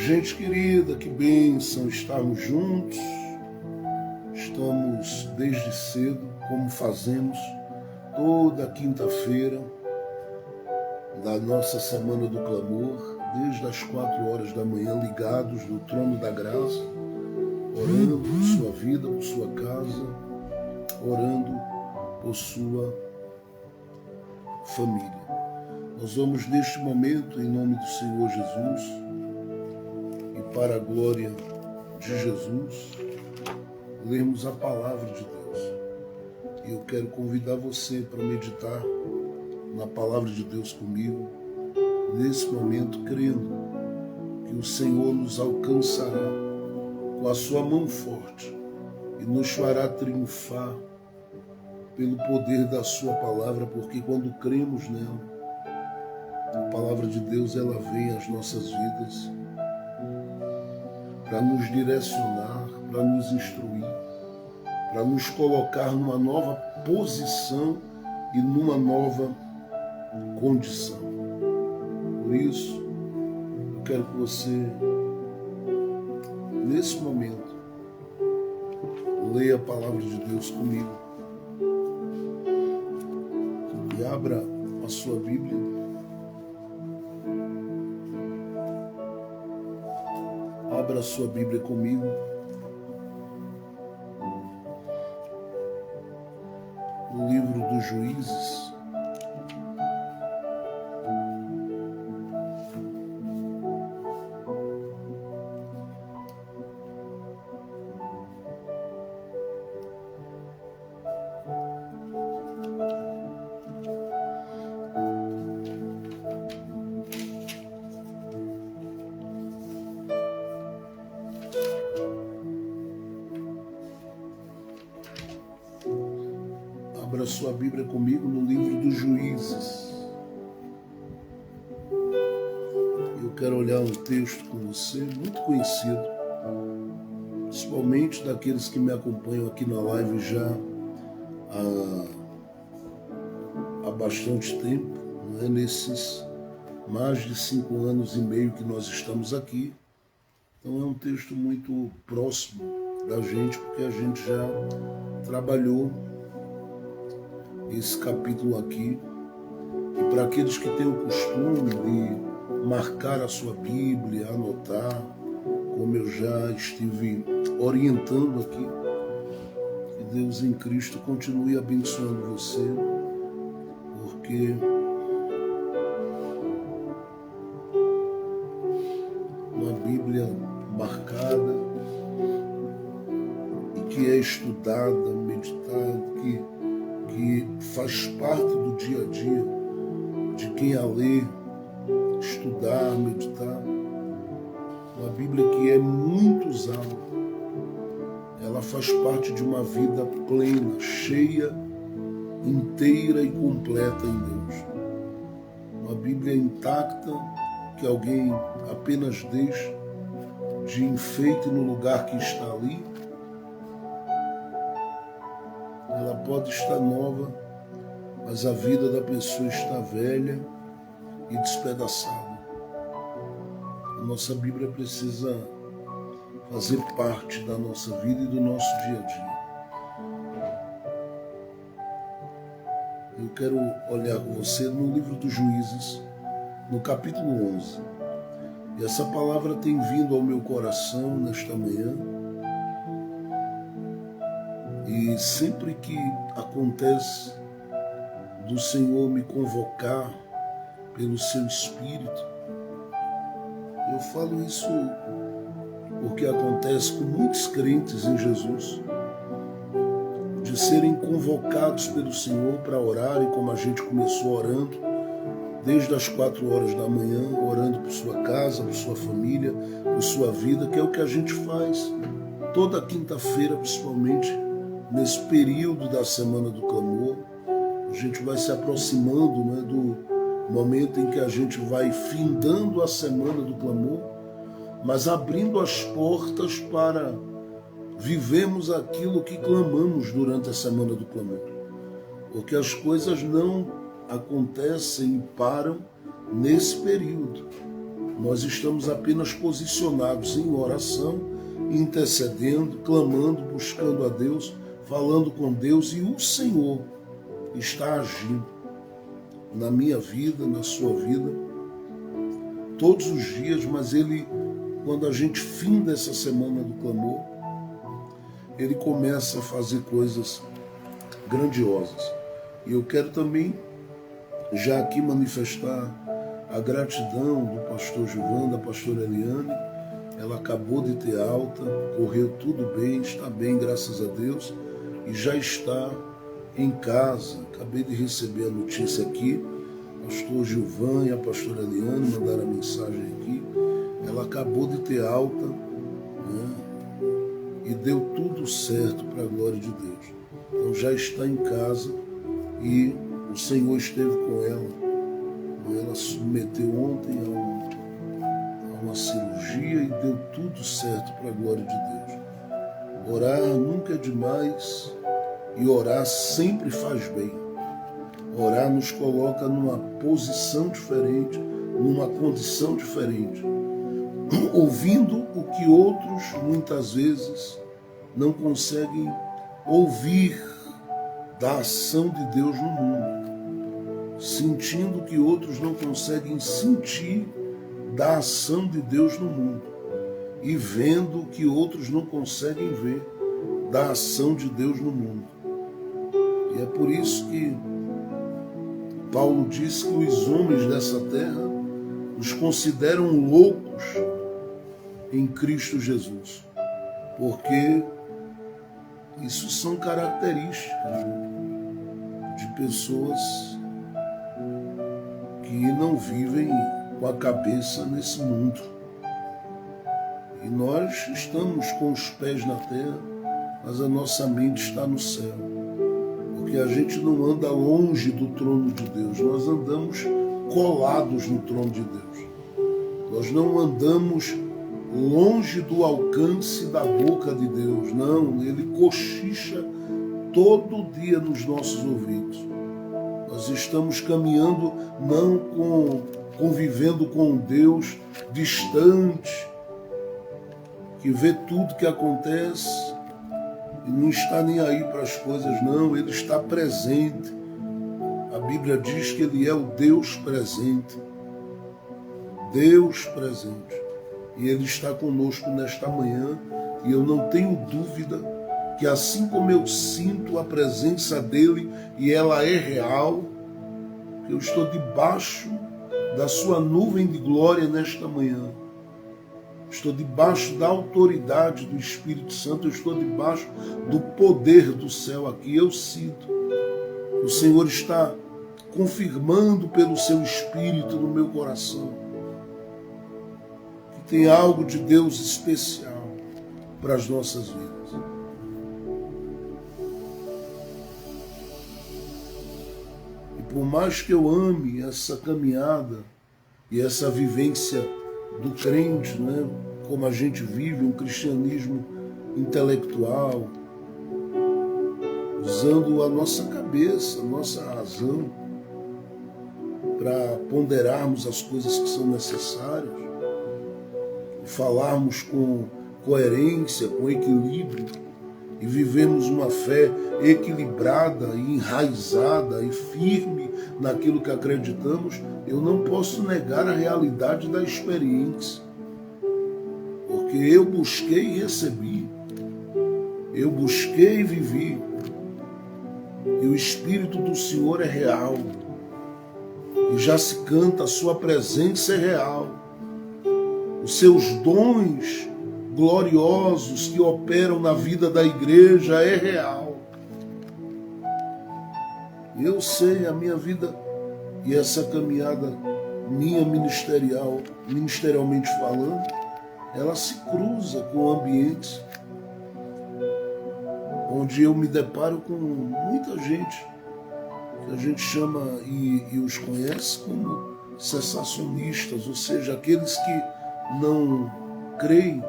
Gente querida, que bênção estarmos juntos. Estamos desde cedo, como fazemos toda quinta-feira da nossa Semana do Clamor, desde as 4 horas da manhã, ligados no trono da graça, orando por sua vida, por sua casa, orando por sua família. Nós vamos neste momento, em nome do Senhor Jesus, e para a glória de Jesus, lermos a palavra de Deus. E eu quero convidar você para meditar na palavra de Deus comigo, nesse momento, crendo que o Senhor nos alcançará com a sua mão forte e nos fará triunfar pelo poder da sua palavra, porque quando cremos nela, a palavra de Deus, ela vem às nossas vidas para nos direcionar, para nos instruir, para nos colocar numa nova posição e numa nova condição. Por isso, eu quero que você, nesse momento, leia a palavra de Deus comigo e abra a sua Bíblia. Abra a sua Bíblia comigo no livro dos Juízes. Abra sua Bíblia comigo no livro dos Juízes. Eu quero olhar um texto com você, muito conhecido, principalmente daqueles que me acompanham aqui na live já há bastante tempo, não é? Nesses mais de 5 anos e meio que nós estamos aqui. Então é um texto muito próximo da gente, porque a gente já trabalhou esse capítulo aqui. E para aqueles que têm o costume de marcar a sua Bíblia, anotar, como eu já estive orientando aqui, que Deus em Cristo continue abençoando você, porque uma Bíblia marcada e que é estudada, meditada, que faz parte do dia a dia de quem a lê, estudar, meditar. Uma Bíblia que é muito usada, ela faz parte de uma vida plena, cheia, inteira e completa em Deus. Uma Bíblia intacta que alguém apenas deixa de enfeite no lugar que está ali. Ela pode estar nova, mas a vida da pessoa está velha e despedaçada. A nossa Bíblia precisa fazer parte da nossa vida e do nosso dia a dia. Eu quero olhar com você no livro dos Juízes, no capítulo 11. E essa palavra tem vindo ao meu coração nesta manhã. E sempre que acontece do Senhor me convocar pelo seu Espírito, eu falo isso porque acontece com muitos crentes em Jesus, de serem convocados pelo Senhor para orarem, como a gente começou orando, desde as 4 horas da manhã, orando por sua casa, por sua família, por sua vida, que é o que a gente faz toda quinta-feira, principalmente nesse período da Semana do Clamor. A gente vai se aproximando, né, do momento em que a gente vai findando a Semana do Clamor, mas abrindo as portas para vivermos aquilo que clamamos durante a Semana do Clamor. Porque as coisas não acontecem e param nesse período. Nós estamos apenas posicionados em oração, intercedendo, clamando, buscando a Deus, falando com Deus, e o Senhor está agindo na minha vida, na sua vida, todos os dias, mas Ele, quando a gente finda essa semana do clamor, Ele começa a fazer coisas grandiosas. E eu quero também já aqui manifestar a gratidão do pastor Gilvan, da pastora Eliane. Ela acabou de ter alta, correu tudo bem, está bem, graças a Deus, e já está em casa. Acabei de receber a notícia aqui, o pastor Gilvan e a pastora Eliane mandaram a mensagem aqui. Ela acabou de ter alta, né? E deu tudo certo para a glória de Deus. Então já está em casa e o Senhor esteve com ela. Ela se submeteu ontem a uma cirurgia e deu tudo certo para a glória de Deus. Orar nunca é demais e orar sempre faz bem. Orar nos coloca numa posição diferente, numa condição diferente, ouvindo o que outros muitas vezes não conseguem ouvir da ação de Deus no mundo. Sentindo o que outros não conseguem sentir da ação de Deus no mundo, e vendo o que outros não conseguem ver da ação de Deus no mundo. E é por isso que Paulo diz que os homens dessa terra os consideram loucos em Cristo Jesus, porque isso são características de pessoas que não vivem com a cabeça nesse mundo. E nós estamos com os pés na terra, mas a nossa mente está no céu. Porque a gente não anda longe do trono de Deus, nós andamos colados no trono de Deus. Nós não andamos longe do alcance da boca de Deus, não, Ele cochicha todo dia nos nossos ouvidos. Nós estamos caminhando, não convivendo com um Deus distante, que vê tudo que acontece e não está nem aí para as coisas, não. Ele está presente. A Bíblia diz que Ele é o Deus presente. Deus presente. E Ele está conosco nesta manhã, e eu não tenho dúvida que assim como eu sinto a presença dEle, e ela é real, eu estou debaixo da sua nuvem de glória nesta manhã. Estou debaixo da autoridade do Espírito Santo, eu estou debaixo do poder do céu aqui. Eu sinto. O Senhor está confirmando pelo seu Espírito no meu coração que tem algo de Deus especial para as nossas vidas. Por mais que eu ame essa caminhada e essa vivência do crente, né, como a gente vive um cristianismo intelectual, usando a nossa cabeça, a nossa razão, para ponderarmos as coisas que são necessárias, e falarmos com coerência, com equilíbrio, e vivemos uma fé equilibrada e enraizada e firme naquilo que acreditamos, eu não posso negar a realidade da experiência. Porque eu busquei e recebi. Eu busquei e vivi. E o Espírito do Senhor é real. E já se canta, a sua presença é real. Os seus dons gloriosos que operam na vida da igreja é real. Eu sei, a minha vida e essa caminhada minha ministerialmente falando, ela se cruza com ambientes onde eu me deparo com muita gente que a gente chama e os conhece como cessacionistas, ou seja, aqueles que não creem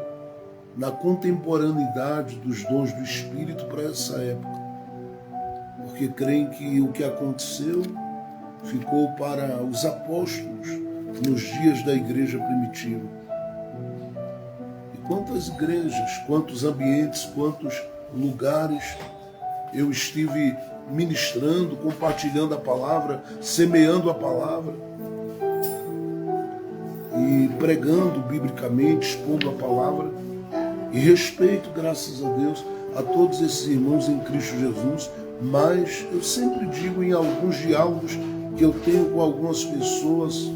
na contemporaneidade dos dons do Espírito para essa época, porque creem que o que aconteceu ficou para os apóstolos, nos dias da igreja primitiva. E quantas igrejas, quantos ambientes, quantos lugares eu estive ministrando, compartilhando a palavra, semeando a palavra e pregando biblicamente, expondo a palavra. E respeito, graças a Deus, a todos esses irmãos em Cristo Jesus, mas eu sempre digo em alguns diálogos que eu tenho com algumas pessoas,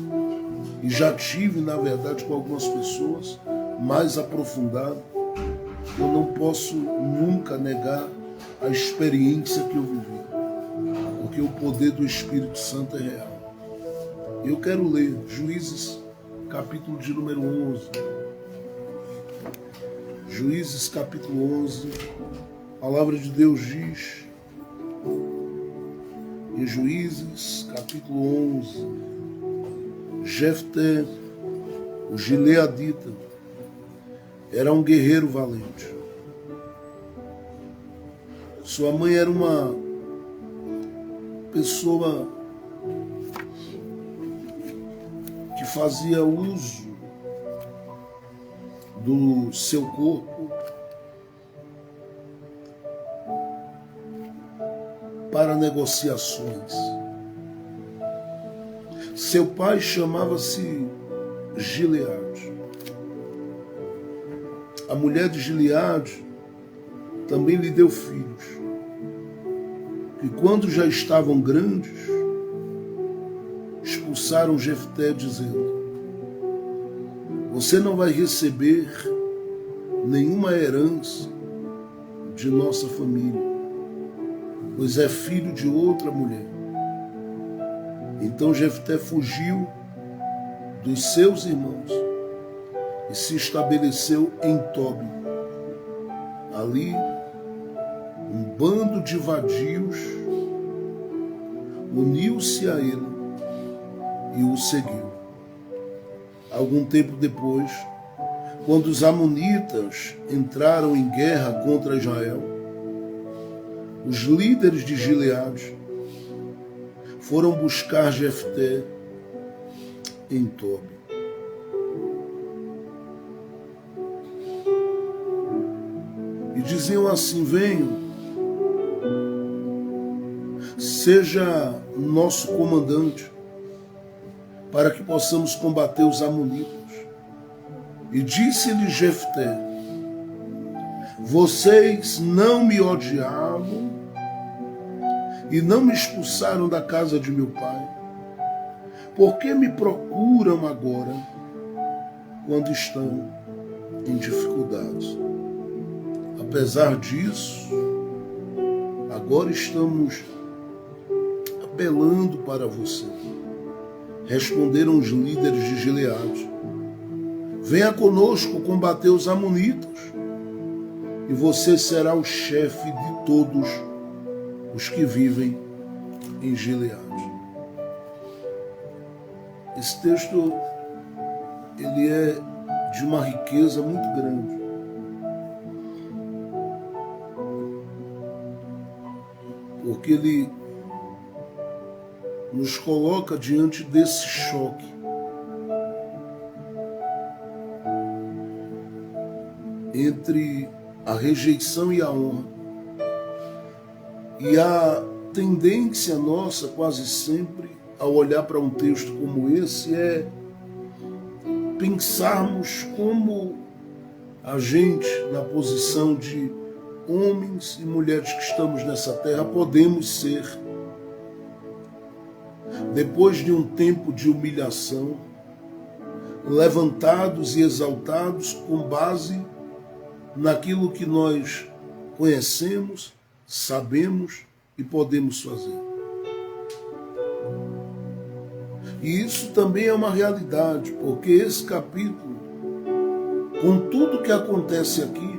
e já tive, na verdade, com algumas pessoas, mais aprofundado, eu não posso nunca negar a experiência que eu vivi, porque o poder do Espírito Santo é real. Eu quero ler Juízes, capítulo de número 11. Juízes, capítulo 11, a palavra de Deus diz, em Juízes, capítulo 11, Jefté, o gileadita, era um guerreiro valente. Sua mãe era uma pessoa que fazia uso do seu corpo para negociações. Seu pai chamava-se Gileade. A mulher de Gileade também lhe deu filhos, que quando já estavam grandes, expulsaram Jefté, dizendo: você não vai receber nenhuma herança de nossa família, pois é filho de outra mulher. Então Jefté fugiu dos seus irmãos e se estabeleceu em Tobi. Ali, um bando de vadios uniu-se a ele e o seguiu. Algum tempo depois, quando os amonitas entraram em guerra contra Israel, os líderes de Gileade foram buscar Jefté em Tobi. E diziam assim: venham, seja nosso comandante, para que possamos combater os amonitas. E disse-lhe Jefté: vocês não me odiavam e não me expulsaram da casa de meu pai. Por que me procuram agora, quando estão em dificuldades? Apesar disso, agora estamos apelando para você. Responderam os líderes de Gileade: venha conosco combater os amonitas, e você será o chefe de todos os que vivem em Gileade. Esse texto, ele é de uma riqueza muito grande. Porque ele nos coloca diante desse choque. Entre a rejeição e a honra. E a tendência nossa, quase sempre, ao olhar para um texto como esse, é pensarmos como a gente, na posição de homens e mulheres que estamos nessa terra, podemos ser, depois de um tempo de humilhação, levantados e exaltados com base naquilo que nós conhecemos, sabemos e podemos fazer. E isso também é uma realidade, porque esse capítulo, com tudo que acontece aqui,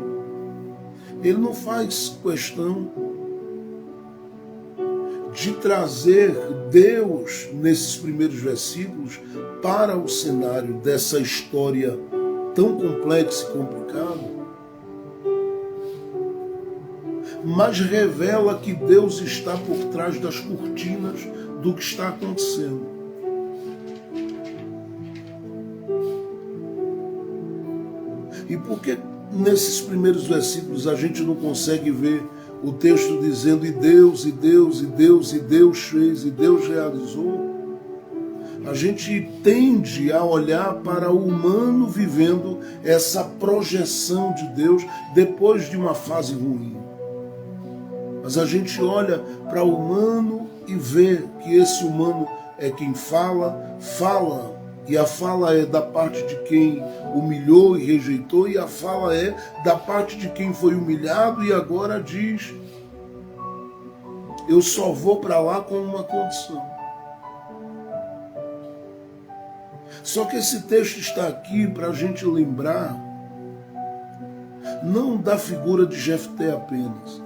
ele não faz questão de trazer Deus, nesses primeiros versículos, para o cenário dessa história tão complexa e complicada, mas revela que Deus está por trás das cortinas do que está acontecendo. por que nesses primeiros versículos a gente não consegue ver o texto dizendo e Deus, e Deus, e Deus, e Deus fez, e Deus realizou? A gente tende a olhar para o humano vivendo essa projeção de Deus depois de uma fase ruim. Mas a gente olha para o humano e vê que esse humano é quem fala, e a fala é da parte de quem humilhou e rejeitou, e a fala é da parte de quem foi humilhado e agora diz: eu só vou para lá com uma condição. Só que esse texto está aqui para a gente lembrar não da figura de Jefté apenas,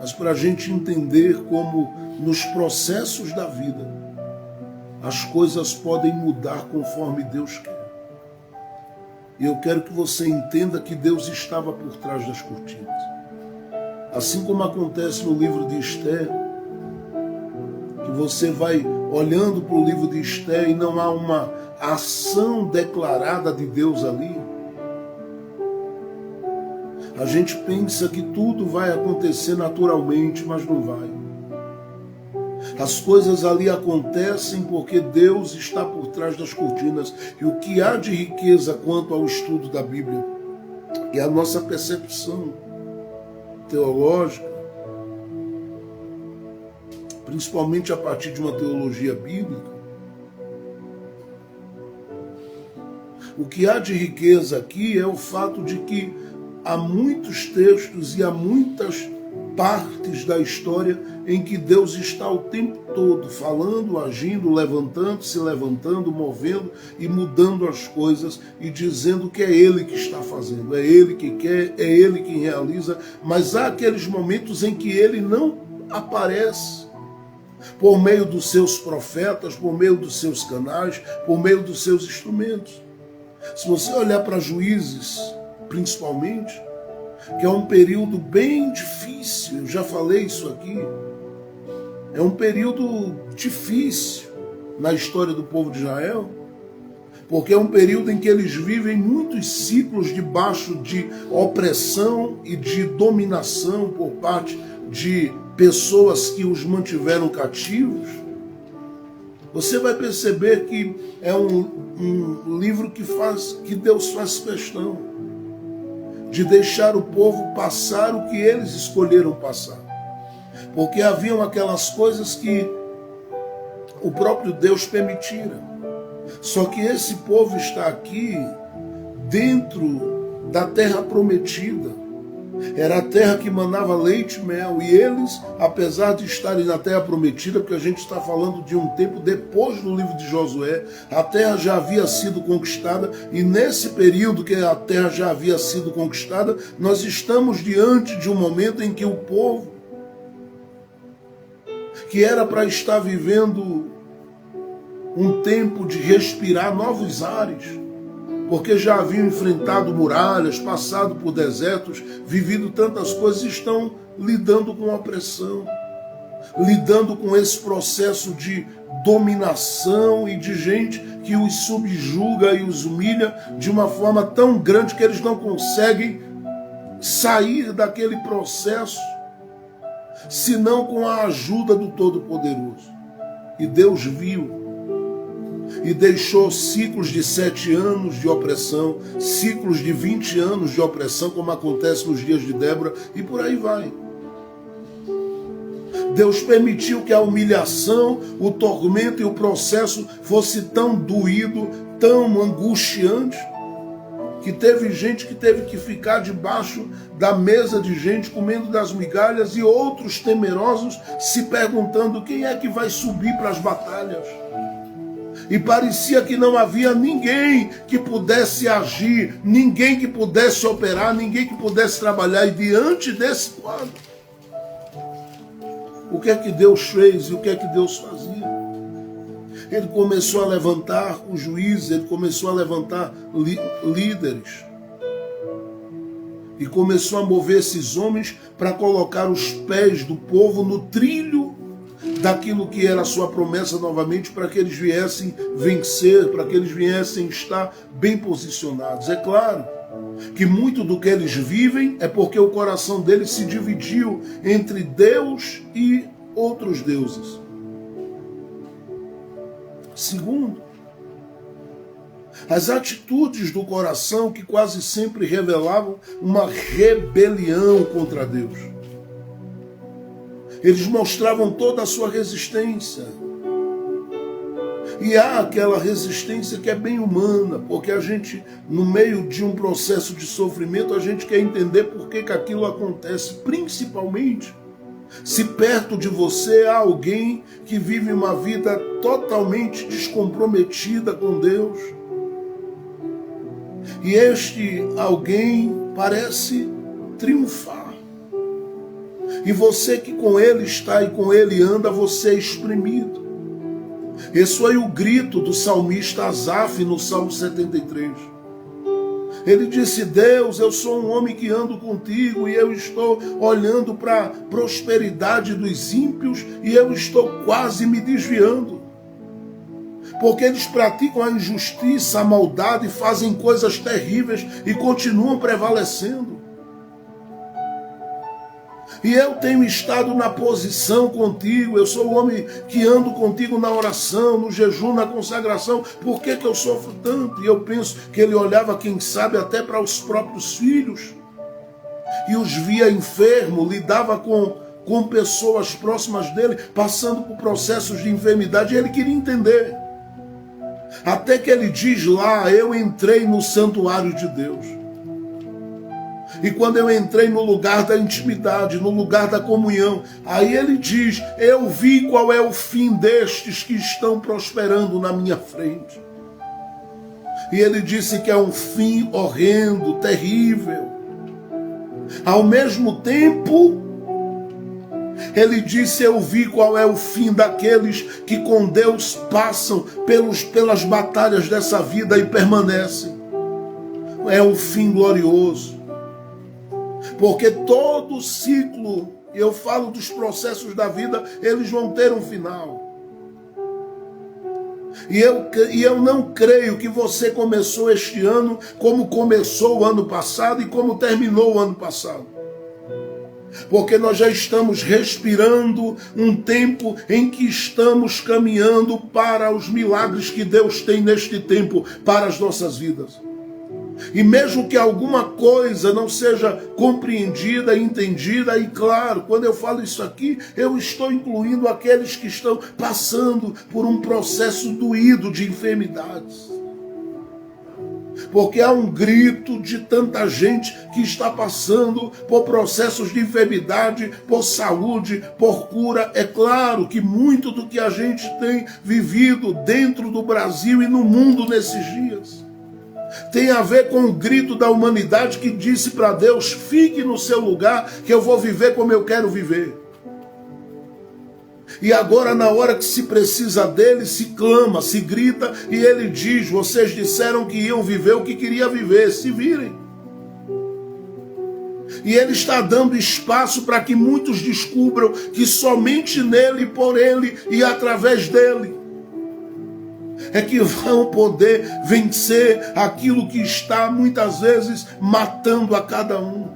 mas para a gente entender como nos processos da vida as coisas podem mudar conforme Deus quer. E eu quero que você entenda que Deus estava por trás das cortinas. Assim como acontece no livro de Esther, que você vai olhando para o livro de Esther e não há uma ação declarada de Deus ali, a gente pensa que tudo vai acontecer naturalmente, mas não vai. As coisas ali acontecem porque Deus está por trás das cortinas. E o que há de riqueza quanto ao estudo da Bíblia é a nossa percepção teológica, principalmente a partir de uma teologia bíblica. O que há de riqueza aqui é o fato de que há muitos textos e há muitas partes da história em que Deus está o tempo todo falando, agindo, levantando, se levantando, movendo e mudando as coisas e dizendo que é Ele que está fazendo, é Ele que quer, é Ele que realiza, mas há aqueles momentos em que Ele não aparece por meio dos seus profetas, por meio dos seus canais, por meio dos seus instrumentos. Se você olhar para Juízes, principalmente, que é um período bem difícil, eu já falei isso aqui, é um período difícil na história do povo de Israel, porque é um período em que eles vivem muitos ciclos debaixo de opressão e de dominação por parte de pessoas que os mantiveram cativos. Você vai perceber que é um livro que Deus faz questão de deixar o povo passar o que eles escolheram passar. Porque haviam aquelas coisas que o próprio Deus permitira. Só que esse povo está aqui dentro da terra prometida. Era a terra que manava leite e mel. E eles, apesar de estarem na terra prometida, porque a gente está falando de um tempo depois do livro de Josué, a terra já havia sido conquistada. E nesse período que a terra já havia sido conquistada, nós estamos diante de um momento em que o povo, que era para estar vivendo um tempo de respirar novos ares, porque já haviam enfrentado muralhas, passado por desertos, vivido tantas coisas, estão lidando com opressão, lidando com esse processo de dominação e de gente que os subjuga e os humilha de uma forma tão grande que eles não conseguem sair daquele processo, senão com a ajuda do Todo-Poderoso. E Deus viu e deixou ciclos de 7 anos de opressão, ciclos de 20 anos de opressão, como acontece nos dias de Débora, e por aí vai. Deus permitiu que a humilhação, o tormento e o processo fosse tão doído, tão angustiante, que teve gente que teve que ficar debaixo da mesa de gente, comendo das migalhas, e outros temerosos se perguntando quem é que vai subir para as batalhas. E parecia que não havia ninguém que pudesse agir, ninguém que pudesse operar, ninguém que pudesse trabalhar. E diante desse quadro, o que é que Deus fez e o que é que Deus fazia? Ele começou a levantar os juízes, ele começou a levantar líderes. E começou a mover esses homens para colocar os pés do povo no trilho daquilo que era a sua promessa novamente, para que eles viessem vencer, para que eles viessem estar bem posicionados. É claro que muito do que eles vivem é porque o coração deles se dividiu entre Deus e outros deuses. Segundo, as atitudes do coração que quase sempre revelavam uma rebelião contra Deus. Eles mostravam toda a sua resistência. E há aquela resistência que é bem humana, porque a gente, no meio de um processo de sofrimento, a gente quer entender por que aquilo acontece, principalmente se perto de você há alguém que vive uma vida totalmente descomprometida com Deus. E este alguém parece triunfar. E você que com ele está e com ele anda, você é exprimido. Esse foi o grito do salmista Asaf no Salmo 73. Ele disse: Deus, eu sou um homem que ando contigo e eu estou olhando para a prosperidade dos ímpios e eu estou quase me desviando. Porque eles praticam a injustiça, a maldade, fazem coisas terríveis e continuam prevalecendo. E eu tenho estado na posição contigo, eu sou o homem que ando contigo na oração, no jejum, na consagração. Por que eu sofro tanto? E eu penso que ele olhava, quem sabe, até para os próprios filhos e os via enfermos, lidava com pessoas próximas dele, passando por processos de enfermidade, e ele queria entender. Até que ele diz lá: eu entrei no santuário de Deus. E quando eu entrei no lugar da intimidade, no lugar da comunhão, aí ele diz: eu vi qual é o fim destes que estão prosperando na minha frente. E ele disse que é um fim horrendo, terrível. Ao mesmo tempo, ele disse: eu vi qual é o fim daqueles que com Deus passam pelas batalhas dessa vida e permanecem. É um fim glorioso. Porque todo ciclo, eu falo dos processos da vida, eles vão ter um final. E eu não creio que você começou este ano como começou o ano passado e como terminou o ano passado. Porque nós já estamos respirando um tempo em que estamos caminhando para os milagres que Deus tem neste tempo para as nossas vidas. E mesmo que alguma coisa não seja compreendida, entendida, e claro, quando eu falo isso aqui, eu estou incluindo aqueles que estão passando por um processo doído de enfermidades. Porque há um grito de tanta gente que está passando por processos de enfermidade, por saúde, por cura. É claro que muito do que a gente tem vivido dentro do Brasil e no mundo nesses dias tem a ver com o grito da humanidade que disse para Deus: fique no seu lugar que eu vou viver como eu quero viver. E agora, na hora que se precisa dele, se clama, se grita, e ele diz: vocês disseram que iam viver o que queria viver, se virem. E ele está dando espaço para que muitos descubram que somente nele, por ele e através dele é que vão poder vencer aquilo que está muitas vezes matando a cada um.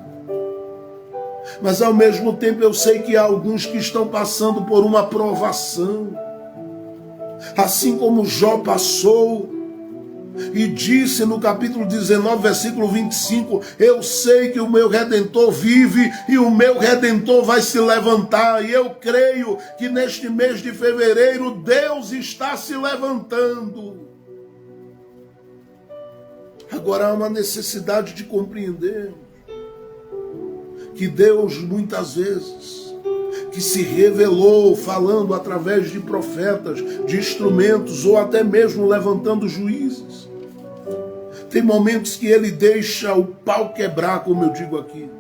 Mas ao mesmo tempo eu sei que há alguns que estão passando por uma provação, assim como Jó passou e disse no capítulo 19, versículo 25: eu sei que o meu Redentor vive e o meu Redentor vai se levantar. E eu creio que neste mês de fevereiro Deus está se levantando. Agora há uma necessidade de compreender que Deus muitas vezes, que se revelou falando através de profetas, de instrumentos ou até mesmo levantando juízes, tem momentos que ele deixa o pau quebrar, como eu digo aqui.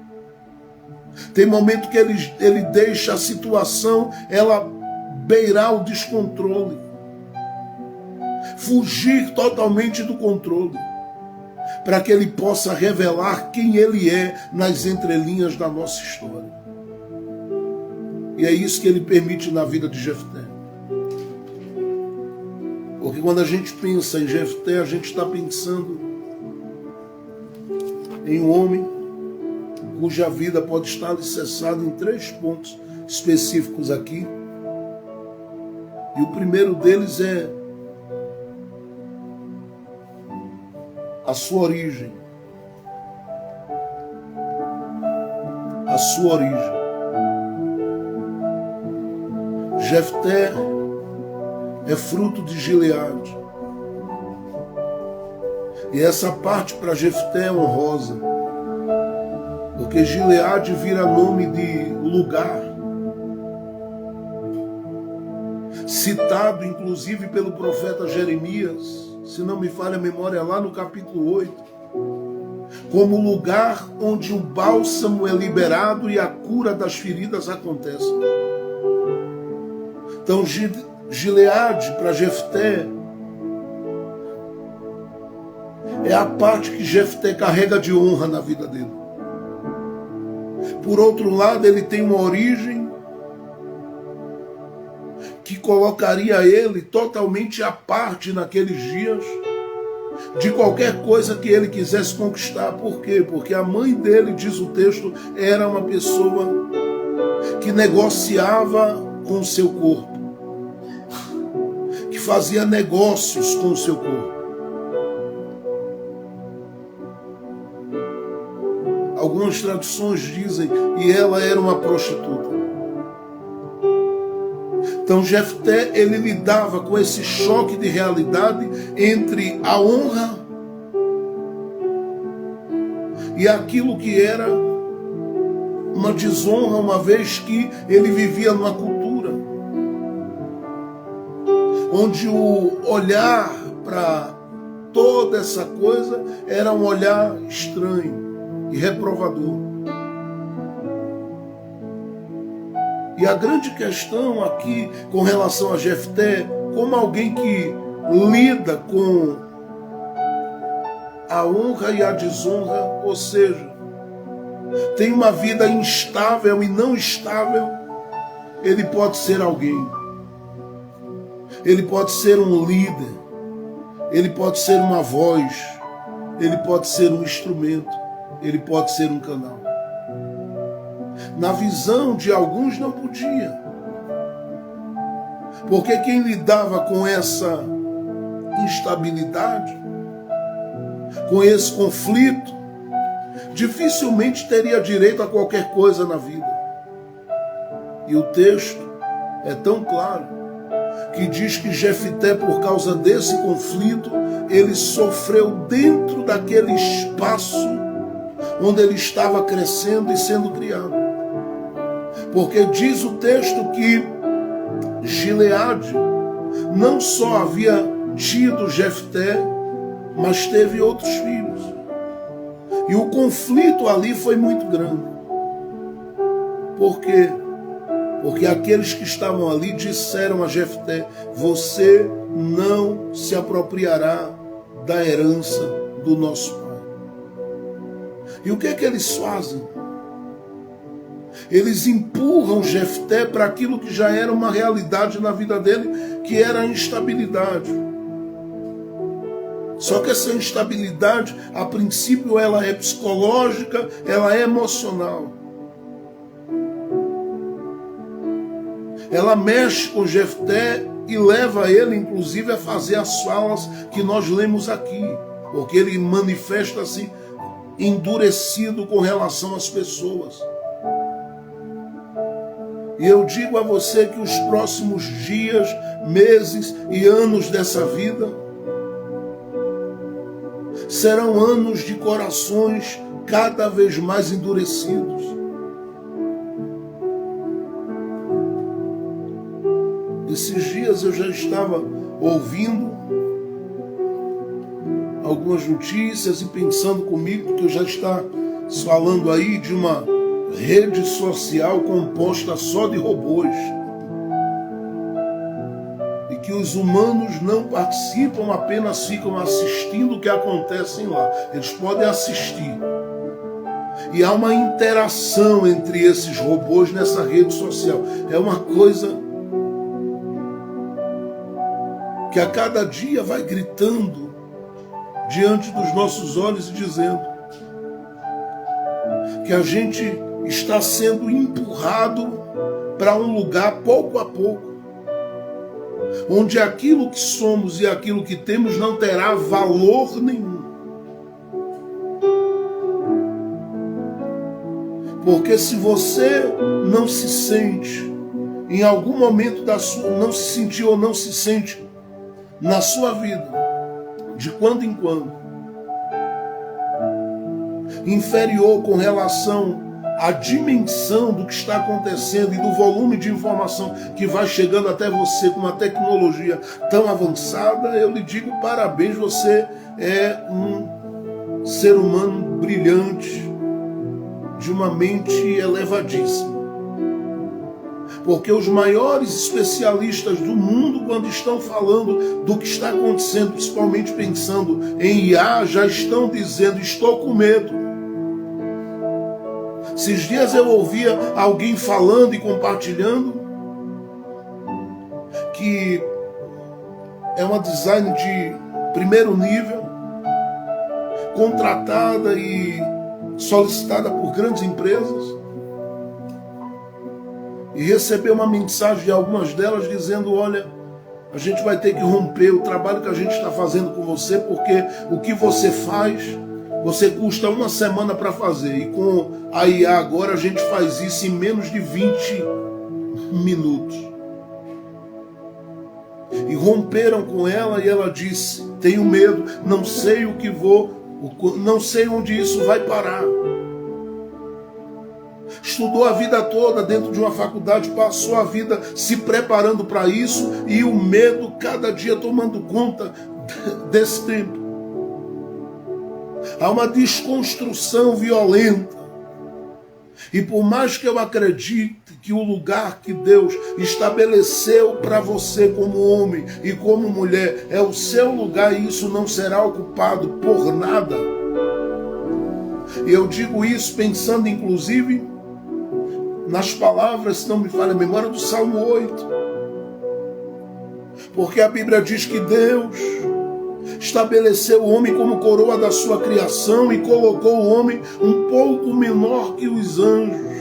Tem momento que ele deixa a situação ela beirar o descontrole, fugir totalmente do controle, para que ele possa revelar quem ele é nas entrelinhas da nossa história. E é isso que ele permite na vida de Jefté. Porque quando a gente pensa em Jefté, a gente está pensando em um homem cuja vida pode estar alicerçada em 3 pontos específicos aqui. E o primeiro deles é a sua origem. A sua origem. Jefté é fruto de Gileade. E essa parte para Jefté é honrosa, porque Gileade vira nome de lugar, citado inclusive pelo profeta Jeremias, se não me falha a memória, lá no capítulo 8, como lugar onde o bálsamo é liberado e a cura das feridas acontece. Então Gileade para Jefté é a parte que Jefté carrega de honra na vida dele. Por outro lado, ele tem uma origem que colocaria ele totalmente à parte naqueles dias de qualquer coisa que ele quisesse conquistar. Por quê? Porque a mãe dele, diz o texto, era uma pessoa que negociava com o seu corpo, que fazia negócios com o seu corpo. Algumas traduções dizem, e ela era uma prostituta. Então Jefté, ele lidava com esse choque de realidade entre a honra e aquilo que era uma desonra, uma vez que ele vivia numa cultura onde o olhar para toda essa coisa era um olhar estranho e reprovador. E a grande questão aqui com relação a Jefté, como alguém que lida com a honra e a desonra, ou seja, tem uma vida instável e não estável, ele pode ser alguém, ele pode ser um líder, ele pode ser uma voz, ele pode ser um instrumento, ele pode ser um canal. Na visão de alguns não podia. Porque quem lidava com essa instabilidade, com esse conflito, dificilmente teria direito a qualquer coisa na vida. E o texto é tão claro que diz que Jefté, por causa desse conflito, ele sofreu dentro daquele espaço onde ele estava crescendo e sendo criado. Porque diz o texto que Gileade não só havia tido Jefté, mas teve outros filhos. E o conflito ali foi muito grande. Por quê? Porque aqueles que estavam ali disseram a Jefté: você não se apropriará da herança do nosso pai. E o que é que eles fazem? Eles empurram Jefté para aquilo que já era uma realidade na vida dele, que era a instabilidade. Só que essa instabilidade, a princípio, ela é psicológica, ela é emocional. Ela mexe com Jefté e leva ele, inclusive, a fazer as falas que nós lemos aqui, porque ele manifesta-se endurecido com relação às pessoas. E eu digo a você que os próximos dias, meses e anos dessa vida serão anos de corações cada vez mais endurecidos. Esses dias eu já estava ouvindo algumas notícias e pensando comigo, porque eu já estava falando aí de uma rede social composta só de robôs. E que os humanos não participam, apenas ficam assistindo o que acontece lá. Eles podem assistir. E há uma interação entre esses robôs nessa rede social. É uma coisa que a cada dia vai gritando diante dos nossos olhos e dizendo: que a gente está sendo empurrado para um lugar pouco a pouco, onde aquilo que somos e aquilo que temos não terá valor nenhum. Porque se você não se sente, em algum momento da sua, não se sentiu ou não se sente na sua vida, de quando em quando, inferior com relação à dimensão do que está acontecendo e do volume de informação que vai chegando até você com uma tecnologia tão avançada, eu lhe digo parabéns, você é um ser humano brilhante, de uma mente elevadíssima. Porque os maiores especialistas do mundo, quando estão falando do que está acontecendo, principalmente pensando em IA, já estão dizendo, estou com medo. Esses dias eu ouvia alguém falando e compartilhando que é uma design de primeiro nível, contratada e solicitada por grandes empresas, e recebeu uma mensagem de algumas delas dizendo, olha, a gente vai ter que romper o trabalho que a gente está fazendo com você, porque o que você faz, você custa uma semana para fazer, e com a IA agora a gente faz isso em menos de 20 minutos. E romperam com ela e ela disse, tenho medo, não sei o que não sei onde isso vai parar. Estudou a vida toda dentro de uma faculdade, passou a vida se preparando para isso, e o medo cada dia tomando conta desse tempo. Há uma desconstrução violenta. E por mais que eu acredite que o lugar que Deus estabeleceu para você como homem e como mulher é o seu lugar, e isso não será ocupado por nada. E eu digo isso pensando inclusive nas palavras, se não me falha a memória, do Salmo 8. Porque a Bíblia diz que Deus estabeleceu o homem como coroa da sua criação e colocou o homem um pouco menor que os anjos.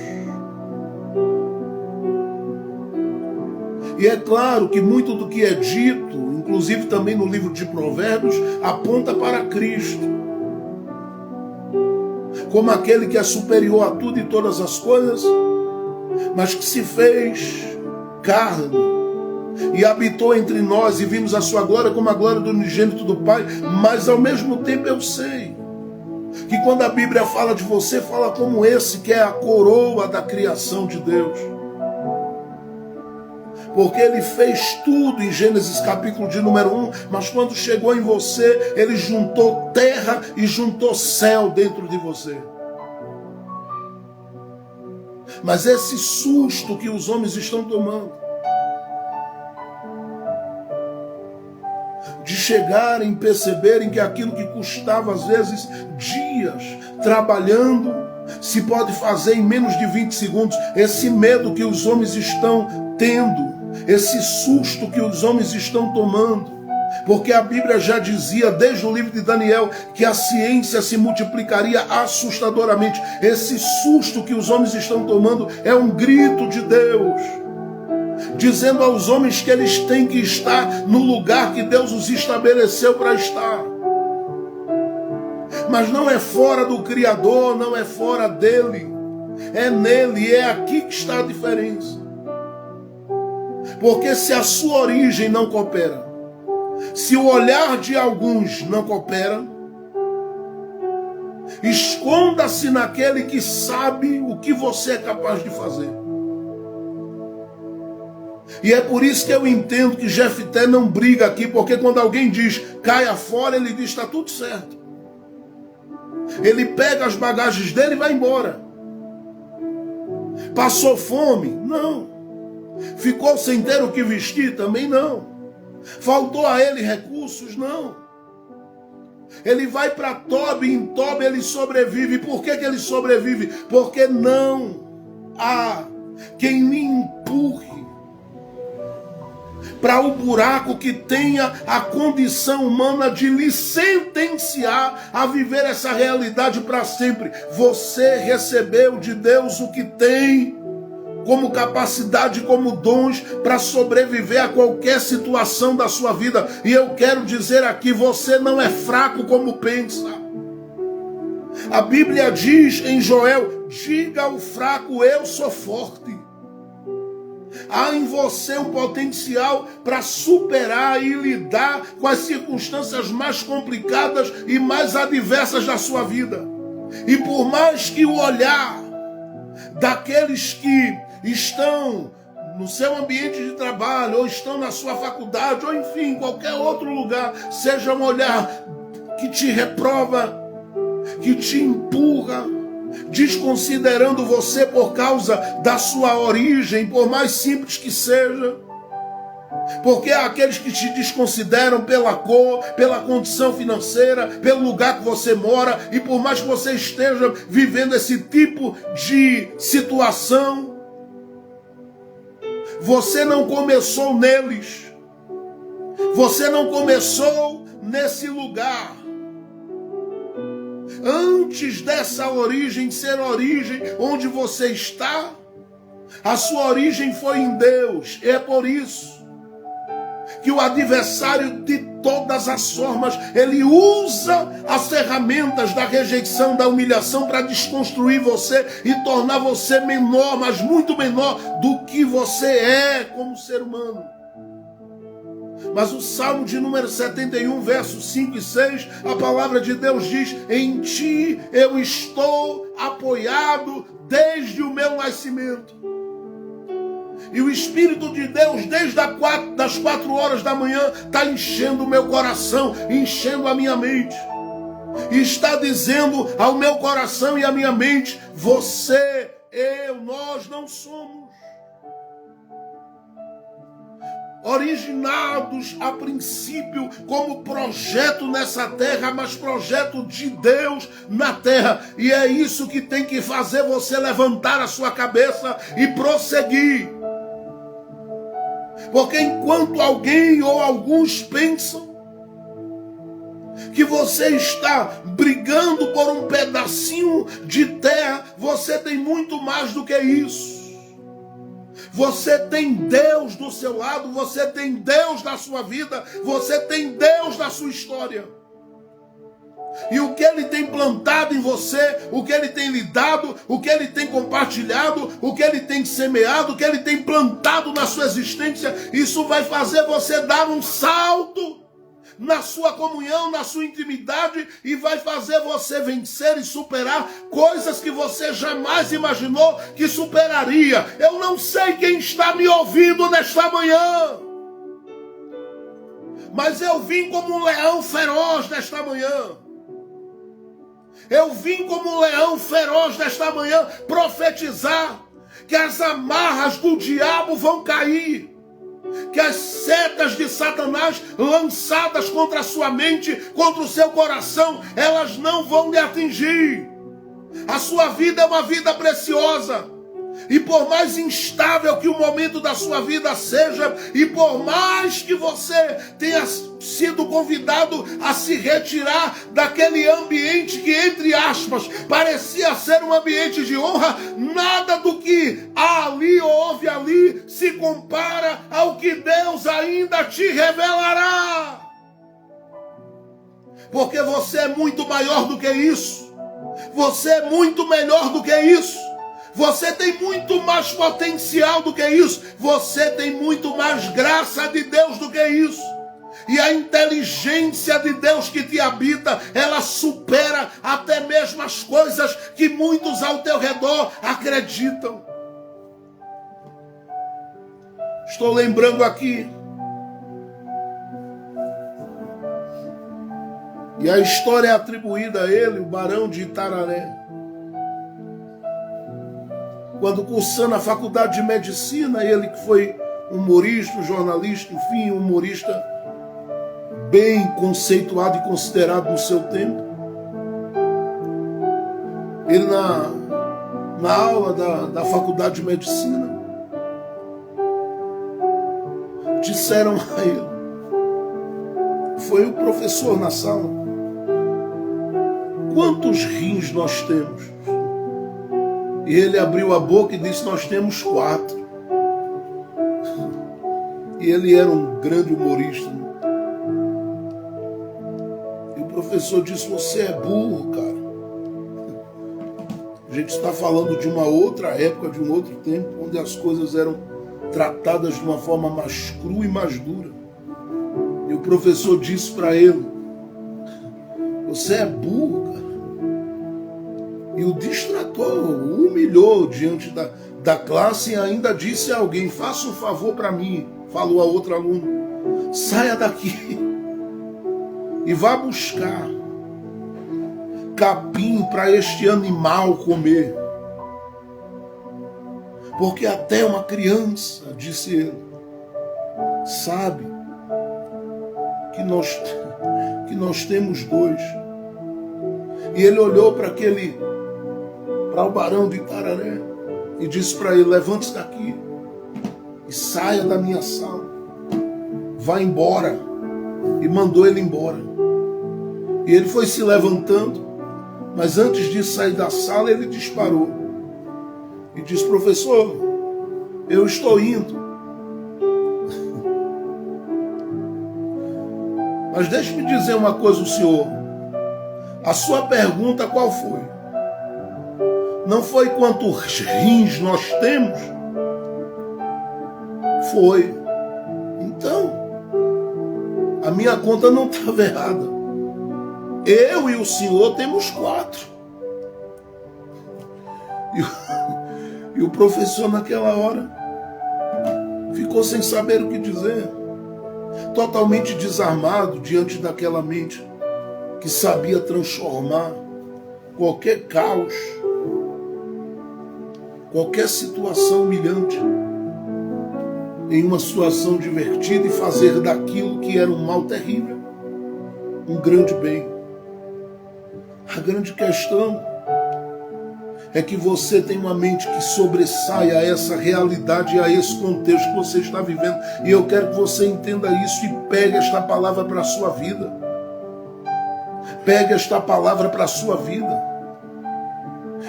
E é claro que muito do que é dito, inclusive também no livro de Provérbios, aponta para Cristo, como aquele que é superior a tudo e todas as coisas, mas que se fez carne e habitou entre nós, e vimos a sua glória como a glória do unigênito do Pai. Mas ao mesmo tempo eu sei que quando a Bíblia fala de você, fala como esse que é a coroa da criação de Deus, porque ele fez tudo em Gênesis capítulo de número 1, mas quando chegou em você, ele juntou terra e juntou céu dentro de você. Mas esse susto que os homens estão tomando, de chegarem, perceberem que aquilo que custava às vezes dias trabalhando, se pode fazer em menos de 20 segundos. Esse medo que os homens estão tendo, esse susto que os homens estão tomando, porque a Bíblia já dizia desde o livro de Daniel que a ciência se multiplicaria assustadoramente. Esse susto que os homens estão tomando é um grito de Deus, dizendo aos homens que eles têm que estar no lugar que Deus os estabeleceu para estar. Mas não é fora do Criador, não é fora dele, é nele, é aqui que está a diferença. Porque se a sua origem não coopera, se o olhar de alguns não coopera, esconda-se naquele que sabe o que você é capaz de fazer. E é por isso que eu entendo que Jefté não briga aqui, porque quando alguém diz caia fora, ele diz está tudo certo. Ele pega as bagagens dele e vai embora. Passou fome? Não. Ficou sem ter o que vestir? Também não. Faltou a ele recursos? Não. Ele vai para Tob, e em Tob ele sobrevive. Por que ele sobrevive? Porque não há quem lhe empurre para o buraco que tenha a condição humana de lhe sentenciar a viver essa realidade para sempre. Você recebeu de Deus o que tem como capacidade, como dons para sobreviver a qualquer situação da sua vida. E eu quero dizer aqui, você não é fraco como pensa. A Bíblia diz em Joel: diga ao fraco, eu sou forte. Há em você um potencial para superar e lidar com as circunstâncias mais complicadas e mais adversas da sua vida. E por mais que o olhar daqueles que estão no seu ambiente de trabalho, ou estão na sua faculdade, ou enfim, qualquer outro lugar, seja um olhar que te reprova, que te empurra, desconsiderando você por causa da sua origem, por mais simples que seja. Porque há aqueles que te desconsideram pela cor, pela condição financeira, pelo lugar que você mora, e por mais que você esteja vivendo esse tipo de situação, você não começou neles. Você não começou nesse lugar. Antes dessa origem ser a origem onde você está, a sua origem foi em Deus. É por isso que o adversário de todas as formas, ele usa as ferramentas da rejeição, da humilhação para desconstruir você e tornar você menor, mas muito menor do que você é como ser humano. Mas o Salmo de número 71, versos 5 e 6, a palavra de Deus diz: em ti eu estou apoiado desde o meu nascimento. E o Espírito de Deus, desde das 4 horas da manhã, está enchendo o meu coração, enchendo a minha mente. E está dizendo ao meu coração e à minha mente: você, eu, nós não somos originados a princípio como projeto nessa terra, mas projeto de Deus na terra. E é isso que tem que fazer você levantar a sua cabeça e prosseguir. Porque enquanto alguém ou alguns pensam que você está brigando por um pedacinho de terra, você tem muito mais do que isso. Você tem Deus do seu lado, você tem Deus na sua vida, você tem Deus na sua história. E o que Ele tem plantado em você, o que Ele tem lhe dado, o que Ele tem compartilhado, o que Ele tem semeado, o que Ele tem plantado na sua existência, isso vai fazer você dar um salto na sua comunhão, na sua intimidade, e vai fazer você vencer e superar coisas que você jamais imaginou que superaria. Eu não sei quem está me ouvindo nesta manhã, mas eu vim como um leão feroz nesta manhã. Eu vim como um leão feroz nesta manhã profetizar que as amarras do diabo vão cair, que as setas de Satanás lançadas contra a sua mente, contra o seu coração, elas não vão lhe atingir. A sua vida é uma vida preciosa. E por mais instável que o momento da sua vida seja, e por mais que você tenha sido convidado a se retirar daquele ambiente que, entre aspas, parecia ser um ambiente de honra, nada do que há ali ou houve ali se compara ao que Deus ainda te revelará. Porque você é muito maior do que isso. Você é muito melhor do que isso. Você tem muito mais potencial do que isso. Você tem muito mais graça de Deus do que isso. E a inteligência de Deus que te habita, ela supera até mesmo as coisas que muitos ao teu redor acreditam. Estou lembrando aqui. E a história é atribuída a ele, o barão de Itararé. Quando cursando a faculdade de medicina, ele que foi humorista, jornalista, enfim, humorista bem conceituado e considerado no seu tempo. Ele na aula da faculdade de medicina disseram a ele, foi o professor na sala, quantos rins nós temos? E ele abriu a boca e disse, nós temos 4. E ele era um grande humorista. E o professor disse, você é burro, cara. A gente está falando de uma outra época, de um outro tempo, onde as coisas eram tratadas de uma forma mais crua e mais dura. E o professor disse para ele, você é burro, cara. E o distratou, o humilhou diante da classe e ainda disse a alguém, faça um favor para mim, falou a outro aluno, saia daqui e vá buscar capim para este animal comer. Porque até uma criança, disse ele, sabe que nós temos 2. E ele olhou para o barão de Itararé e disse para ele, levante-se daqui e saia da minha sala, vá embora. E mandou ele embora. E ele foi se levantando, mas antes de sair da sala ele disparou e disse, professor, eu estou indo. Mas deixe-me dizer uma coisa ao senhor, a sua pergunta qual foi? Não foi quantos rins nós temos? Foi. Então, a minha conta não estava errada. Eu e o senhor temos 4. E o professor naquela hora ficou sem saber o que dizer, totalmente desarmado diante daquela mente que sabia transformar qualquer caos, qualquer situação humilhante em uma situação divertida e fazer daquilo que era um mal terrível um grande bem. A grande questão é que você tem uma mente que sobressai a essa realidade e a esse contexto que você está vivendo. E eu quero que você entenda isso e pegue esta palavra para a sua vida. Pegue esta palavra para a sua vida.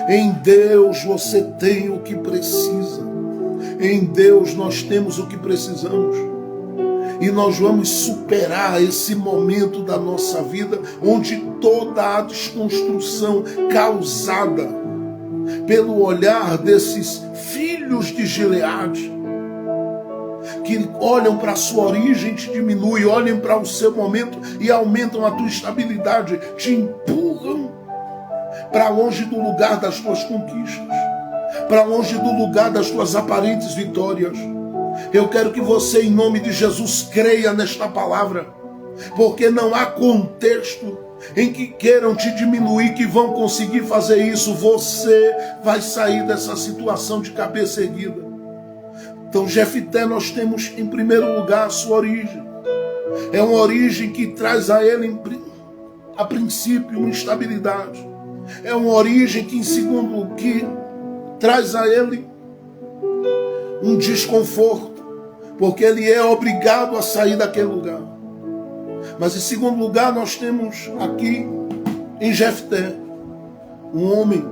Em Deus você tem o que precisa. Em Deus nós temos o que precisamos. E nós vamos superar esse momento da nossa vida onde toda a desconstrução causada pelo olhar desses filhos de Gileade, que olham para a sua origem e te diminuem, olham para o seu momento e aumentam a tua estabilidade, te empurram para longe do lugar das tuas conquistas, para longe do lugar das tuas aparentes vitórias. Eu quero que você, em nome de Jesus, creia nesta palavra, porque não há contexto em que queiram te diminuir que vão conseguir fazer isso. Você vai sair dessa situação de cabeça erguida. Então, Jefté, nós temos em primeiro lugar a sua origem. É uma origem que traz a ele, a princípio, uma instabilidade. É uma origem que, em segundo, que traz a ele um desconforto, porque ele é obrigado a sair daquele lugar. Mas em segundo lugar, nós temos aqui em Jefté um homem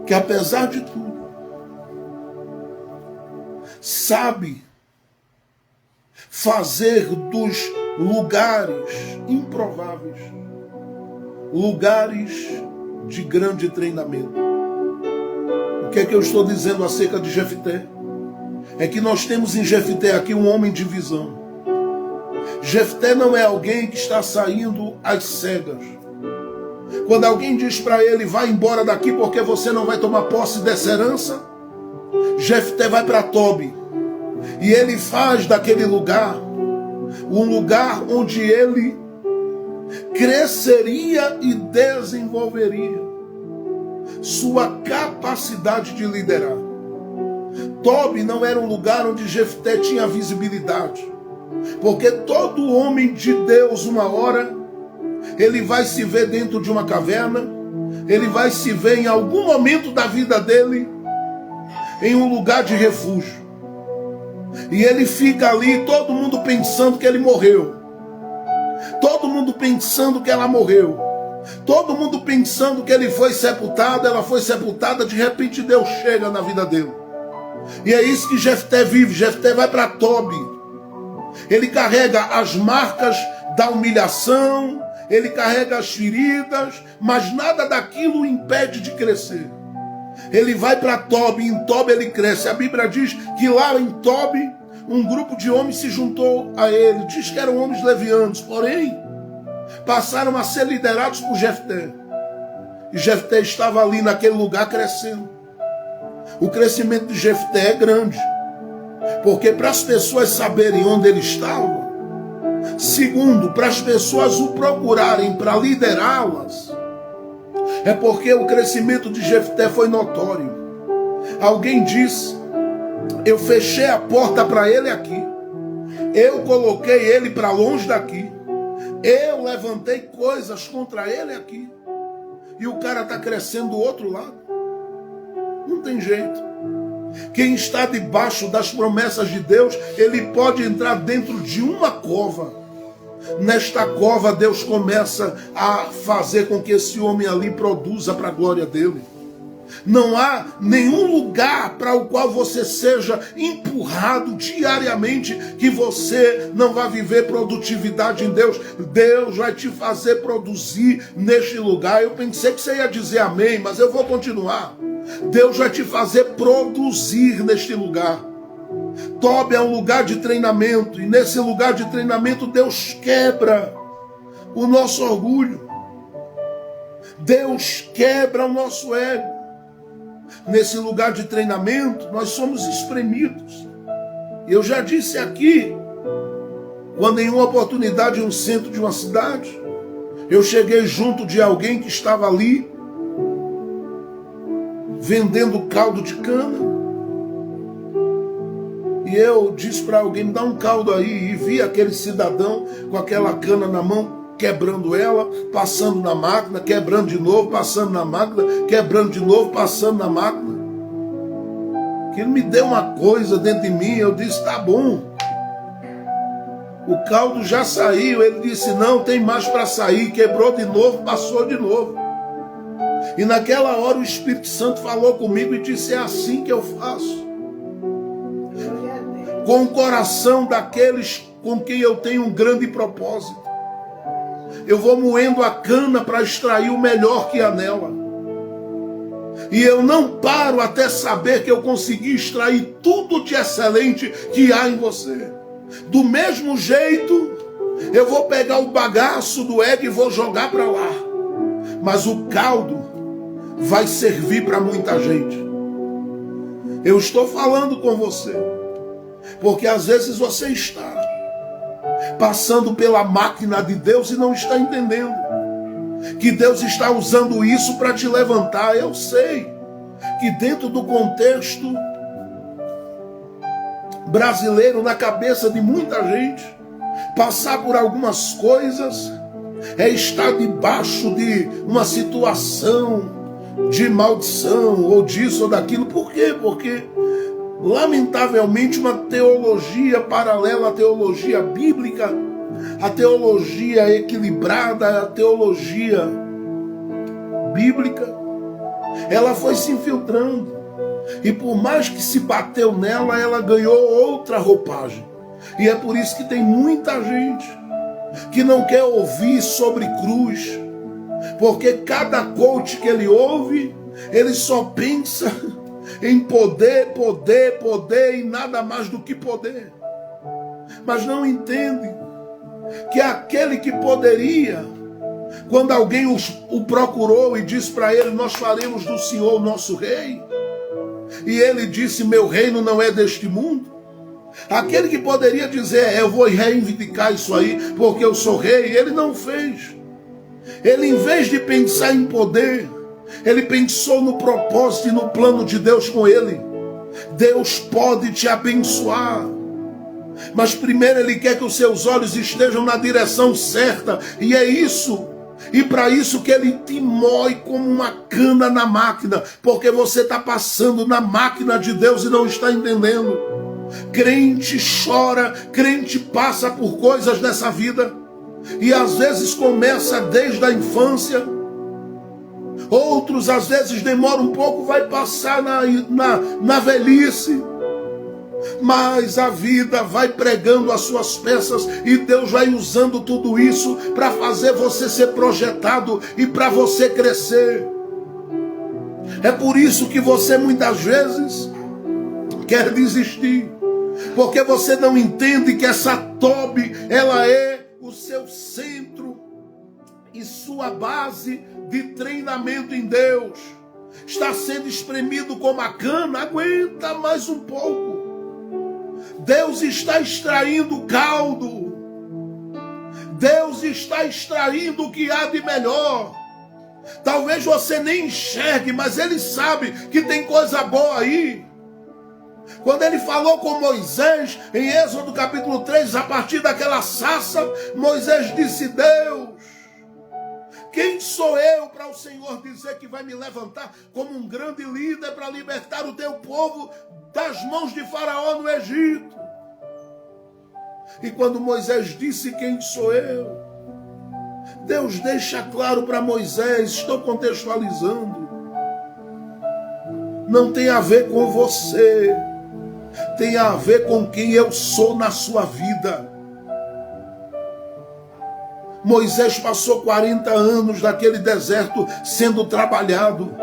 que, apesar de tudo, sabe fazer dos lugares improváveis lugares de grande treinamento. O que é que eu estou dizendo acerca de Jefté? É que nós temos em Jefté aqui um homem de visão. Jefté não é alguém que está saindo às cegas. Quando alguém diz para ele, vai embora daqui porque você não vai tomar posse dessa herança, Jefté vai para Tobi. E ele faz daquele lugar um lugar onde ele cresceria e desenvolveria sua capacidade de liderar. Tobi não era um lugar onde Jefté tinha visibilidade, porque todo homem de Deus, uma hora, ele vai se ver dentro de uma caverna, ele vai se ver em algum momento da vida dele em um lugar de refúgio. E ele fica ali, todo mundo pensando que ele morreu. Todo mundo pensando que ela morreu. Todo mundo pensando que ele foi sepultado, ela foi sepultada. De repente Deus chega na vida dele. E é isso que Jefté vive. Jefté vai para Tobi. Ele carrega as marcas da humilhação, ele carrega as feridas, mas nada daquilo o impede de crescer. Ele vai para Tobi, em Tobi ele cresce. A Bíblia diz que lá em Tobi, um grupo de homens se juntou a ele. Diz que eram homens levianos, porém, passaram a ser liderados por Jefté. E Jefté estava ali naquele lugar crescendo. O crescimento de Jefté é grande. Porque para as pessoas saberem onde ele estava, segundo, para as pessoas o procurarem para liderá-las, é porque o crescimento de Jefté foi notório. Alguém disse: eu fechei a porta para ele aqui, eu coloquei ele para longe daqui, eu levantei coisas contra ele aqui, e o cara está crescendo do outro lado. Não tem jeito. Quem está debaixo das promessas de Deus, ele pode entrar dentro de uma cova. Nesta cova Deus começa a fazer com que esse homem ali produza para a glória dele. Não há nenhum lugar para o qual você seja empurrado diariamente que você não vai viver produtividade em Deus. Deus vai te fazer produzir neste lugar. Eu pensei que você ia dizer amém, mas eu vou continuar. Deus vai te fazer produzir neste lugar. Tobi é um lugar de treinamento, e nesse lugar de treinamento Deus quebra o nosso orgulho. Deus quebra o nosso ego. Nesse lugar de treinamento nós somos espremidos. Eu já disse aqui, quando em uma oportunidade em um centro de uma cidade, eu cheguei junto de alguém que estava ali vendendo caldo de cana. E eu disse para alguém: me dá um caldo aí. E vi aquele cidadão com aquela cana na mão, quebrando ela, passando na máquina, quebrando de novo, passando na máquina, quebrando de novo, passando na máquina. Que ele me deu uma coisa dentro de mim. Eu disse: tá bom, o caldo já saiu. Ele disse: não, tem mais para sair. Quebrou de novo, passou de novo. E naquela hora o Espírito Santo falou comigo e disse: é assim que eu faço com o coração daqueles com quem eu tenho um grande propósito. Eu vou moendo a cana para extrair o melhor que há nela. E eu não paro até saber que eu consegui extrair tudo de excelente que há em você. Do mesmo jeito, eu vou pegar o bagaço do ego e vou jogar para lá. Mas o caldo vai servir para muita gente. Eu estou falando com você, porque às vezes você está passando pela máquina de Deus e não está entendendo que Deus está usando isso para te levantar. Eu sei que dentro do contexto brasileiro, na cabeça de muita gente, passar por algumas coisas é estar debaixo de uma situação de maldição, ou disso ou daquilo. Por quê? Porque lamentavelmente uma teologia paralela à teologia bíblica, a teologia equilibrada, a teologia bíblica, ela foi se infiltrando, e por mais que se bateu nela, ela ganhou outra roupagem. E é por isso que tem muita gente que não quer ouvir sobre cruz, porque cada coach que ele ouve, ele só pensa em poder, poder, poder e nada mais do que poder. Mas não entende que aquele que poderia, quando alguém o procurou e disse para ele: nós faremos do Senhor o nosso rei, e ele disse: meu reino não é deste mundo. Aquele que poderia dizer: eu vou reivindicar isso aí porque eu sou rei, ele não fez. Ele, em vez de pensar em poder, ele pensou no propósito e no plano de Deus com ele. Deus pode te abençoar, mas primeiro ele quer que os seus olhos estejam na direção certa. E é isso, e para isso que ele te moe como uma cana na máquina, porque você está passando na máquina de Deus e não está entendendo. Crente chora, crente passa por coisas nessa vida. E às vezes começa desde a infância. Outros às vezes demora um pouco, vai passar na velhice. Mas a vida vai pregando as suas peças e Deus vai usando tudo isso para fazer você ser projetado e para você crescer. É por isso que você muitas vezes quer desistir, porque você não entende que essa Tobi, ela é o seu centro e sua base de treinamento em Deus. Está sendo espremido como a cana, aguenta mais um pouco. Deus está extraindo o caldo. Deus está extraindo o que há de melhor. Talvez você nem enxergue, mas Ele sabe que tem coisa boa aí. Quando Ele falou com Moisés, em Êxodo capítulo 3, a partir daquela sarça, Moisés disse: Deus, quem sou eu para o Senhor dizer que vai me levantar como um grande líder para libertar o teu povo das mãos de Faraó no Egito? E quando Moisés disse: quem sou eu? Deus deixa claro para Moisés, estou contextualizando, não tem a ver com você, tem a ver com quem eu sou na sua vida. Moisés passou 40 anos naquele deserto sendo trabalhado.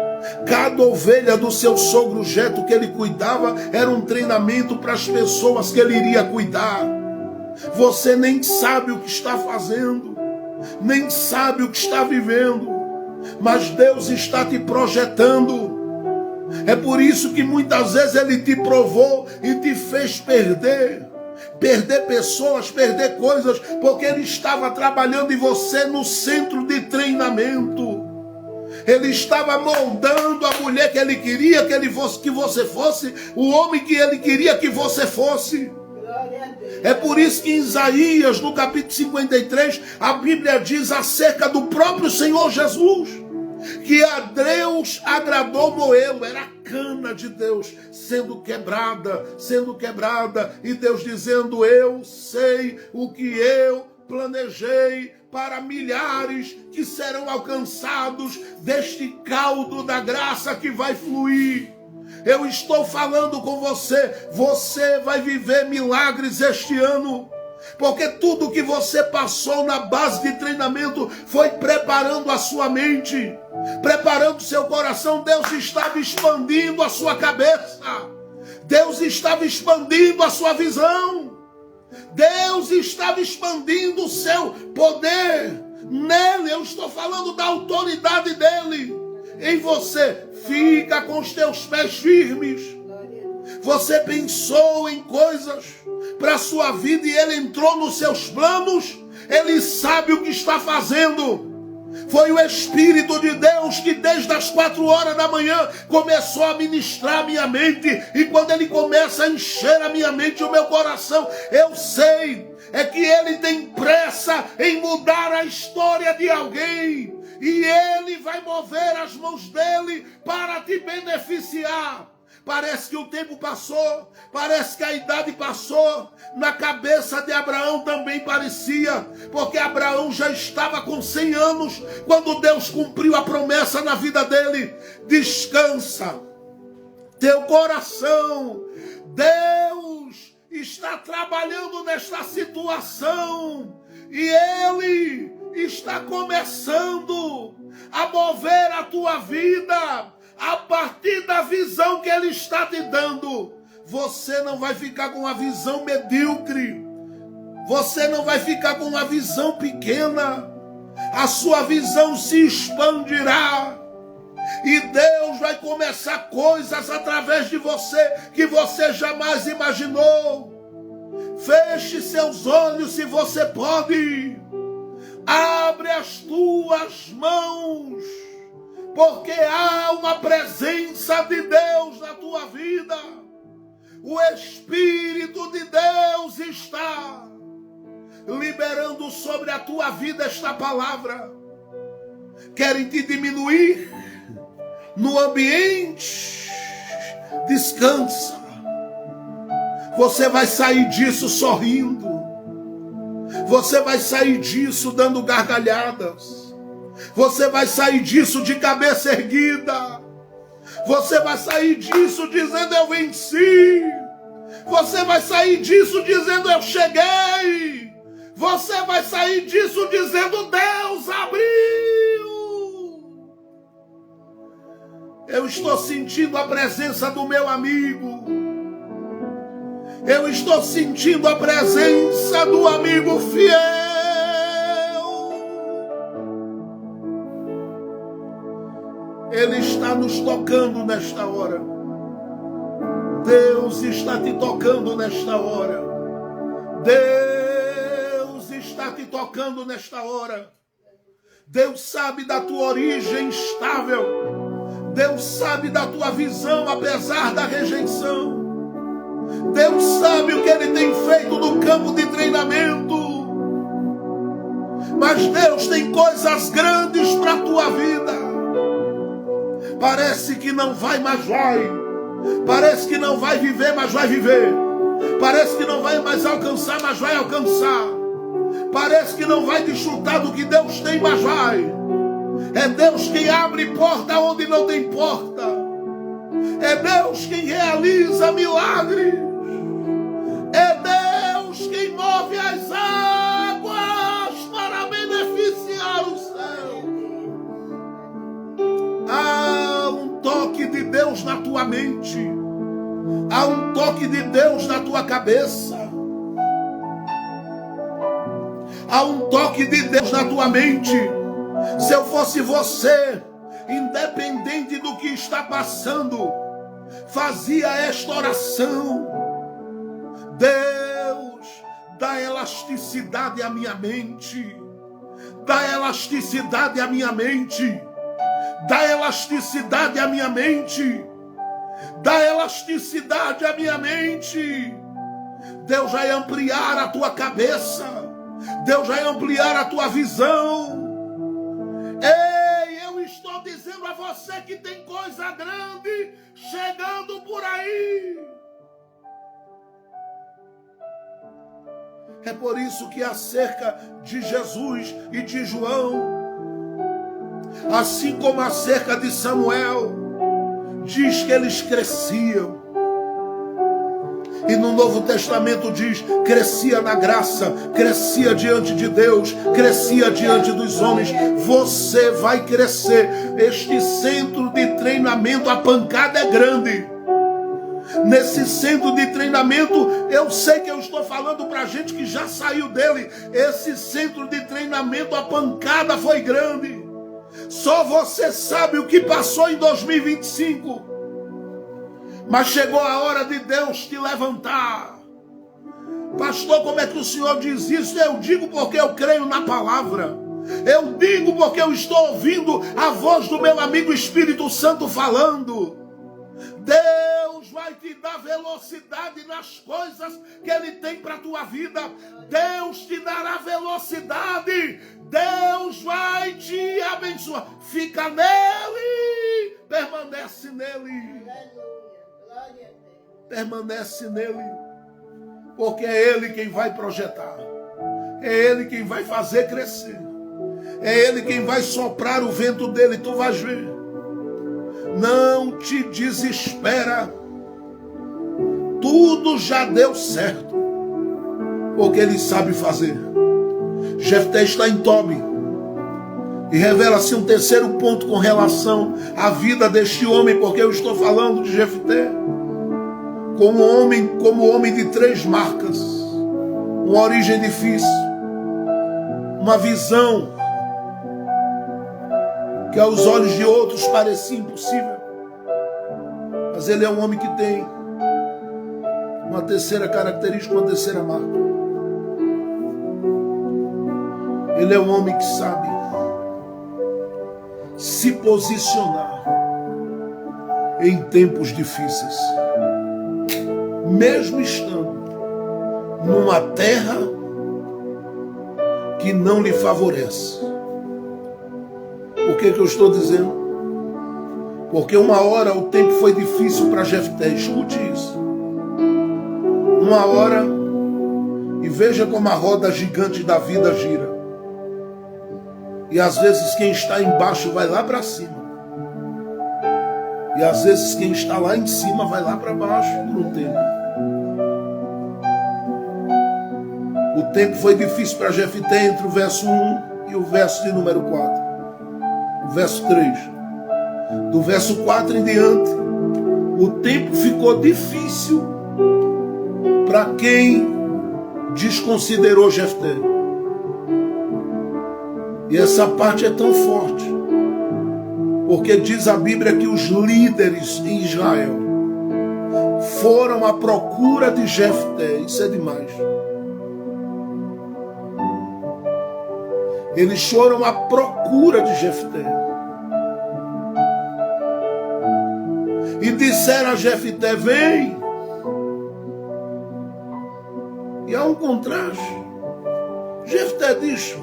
Cada ovelha do seu sogro Jetro que ele cuidava era um treinamento para as pessoas que ele iria cuidar. Você nem sabe o que está fazendo, nem sabe o que está vivendo, mas Deus está te projetando. É por isso que muitas vezes Ele te provou e te fez perder pessoas, perder coisas, porque Ele estava trabalhando em você no centro de treinamento. Ele estava moldando a mulher que Ele queria que você fosse, o homem que Ele queria que você fosse. É por isso que em Isaías, no capítulo 53, a Bíblia diz acerca do próprio Senhor Jesus, que a Deus agradou moê-lo. Era a cana de Deus sendo quebrada, e Deus dizendo: eu sei o que eu planejei para milhares que serão alcançados deste caldo da graça que vai fluir. Eu estou falando com você, você vai viver milagres este ano, porque tudo que você passou na base de treinamento foi preparando a sua mente, preparando o seu coração. Deus estava expandindo a sua cabeça, Deus estava expandindo a sua visão, Deus estava expandindo o seu poder nele. Eu estou falando da autoridade dele em você. Fica com os teus pés firmes. Você pensou em coisas para a sua vida e Ele entrou nos seus planos. Ele sabe o que está fazendo. Foi o Espírito de Deus que desde as 4 horas da manhã começou a ministrar a minha mente. E quando Ele começa a encher a minha mente e o meu coração, eu sei, é que Ele tem pressa em mudar a história de alguém. E Ele vai mover as mãos dEle para te beneficiar. Parece que o tempo passou, parece que a idade passou. Na cabeça de Abraão também parecia, porque Abraão já estava com 100 anos quando Deus cumpriu a promessa na vida dele. Descansa teu coração, Deus está trabalhando nesta situação e Ele está começando a mover a tua vida a partir da visão que Ele está te dando. Você não vai ficar com uma visão medíocre, você não vai ficar com uma visão pequena, a sua visão se expandirá e Deus vai começar coisas através de você que você jamais imaginou. Feche seus olhos se você pode, abre as tuas mãos, porque há uma presença de Deus na tua vida. O Espírito de Deus está liberando sobre a tua vida esta palavra. Querem te diminuir no ambiente? Descansa. Você vai sair disso sorrindo. Você vai sair disso dando gargalhadas. Você vai sair disso de cabeça erguida. Você vai sair disso dizendo: eu venci. Você vai sair disso dizendo: eu cheguei. Você vai sair disso dizendo: Deus abriu. Eu estou sentindo a presença do meu amigo. Eu estou sentindo a presença do amigo fiel. Ele está nos tocando nesta hora. Deus está te tocando nesta hora. Deus está te tocando nesta hora. Deus sabe da tua origem estável. Deus sabe da tua visão apesar da rejeição. Deus sabe o que Ele tem feito no campo de treinamento. Mas Deus tem coisas grandes para a tua vida. Parece que não vai, mas vai. Parece que não vai viver, mas vai viver. Parece que não vai mais alcançar, mas vai alcançar. Parece que não vai desfrutar do que Deus tem, mas vai. É Deus quem abre porta onde não tem porta. É Deus quem realiza milagres. É Deus quem move as águas para beneficiar o céu. Há um toque de Deus na tua mente. Há um toque de Deus na tua cabeça. Há um toque de Deus na tua mente. Se eu fosse você, independente do que está passando, fazia esta oração: Deus, dá elasticidade à minha mente. Dá elasticidade à minha mente. Dá elasticidade à minha mente. Dá elasticidade à minha mente. Deus vai ampliar a tua cabeça. Deus vai ampliar a tua visão. Ei, eu estou dizendo a você que tem coisa grande chegando por aí. É por isso que acerca de Jesus e de João, assim como acerca de Samuel, diz que eles cresciam. E no Novo Testamento diz: crescia na graça, crescia diante de Deus, crescia diante dos homens. Você vai crescer. Este centro de treinamento, a pancada é grande. Nesse centro de treinamento, eu sei que eu estou falando para gente que já saiu dele. Esse centro de treinamento, a pancada foi grande. Só você sabe o que passou em 2025. Mas chegou a hora de Deus te levantar. Pastor, como é que o senhor diz isso? Eu digo porque eu creio na palavra. Eu digo porque eu estou ouvindo a voz do meu amigo Espírito Santo falando. Deus vai te dar velocidade nas coisas que Ele tem para a tua vida. Deus te dará velocidade. Deus vai te abençoar. Fica nele. Permanece nele. Permanece nele. Porque é Ele quem vai projetar. É Ele quem vai fazer crescer. É Ele quem vai soprar o vento dele. Tu vais ver. Não te desespera. Tudo já deu certo. Porque Ele sabe fazer. Jefté está em Tobi. E revela-se um terceiro ponto com relação à vida deste homem. Porque eu estou falando de Jefté como homem de 3 marcas. Uma origem difícil. Uma visão que aos olhos de outros parecia impossível. Mas ele é um homem que tem uma terceira característica, uma terceira marca. Ele é um homem que sabe se posicionar em tempos difíceis. Mesmo estando numa terra que não lhe favorece. Por que eu estou dizendo? Porque uma hora o tempo foi difícil para Jefté. Escute isso. uma hora, e veja como a roda gigante da vida gira. E às vezes quem está embaixo vai lá para cima. E às vezes quem está lá em cima vai lá para baixo por um tempo. O tempo foi difícil para Jefté entre o verso 1 e o verso de número 4. O verso 3. Do verso 4 em diante, o tempo ficou difícil para quem desconsiderou Jefté. E essa parte é tão forte, porque diz a Bíblia que os líderes em Israel foram à procura de Jefté. Isso é demais. Eles foram à procura de Jefté. E disseram a Jefté: vem. E há um contraste. Jefté diz: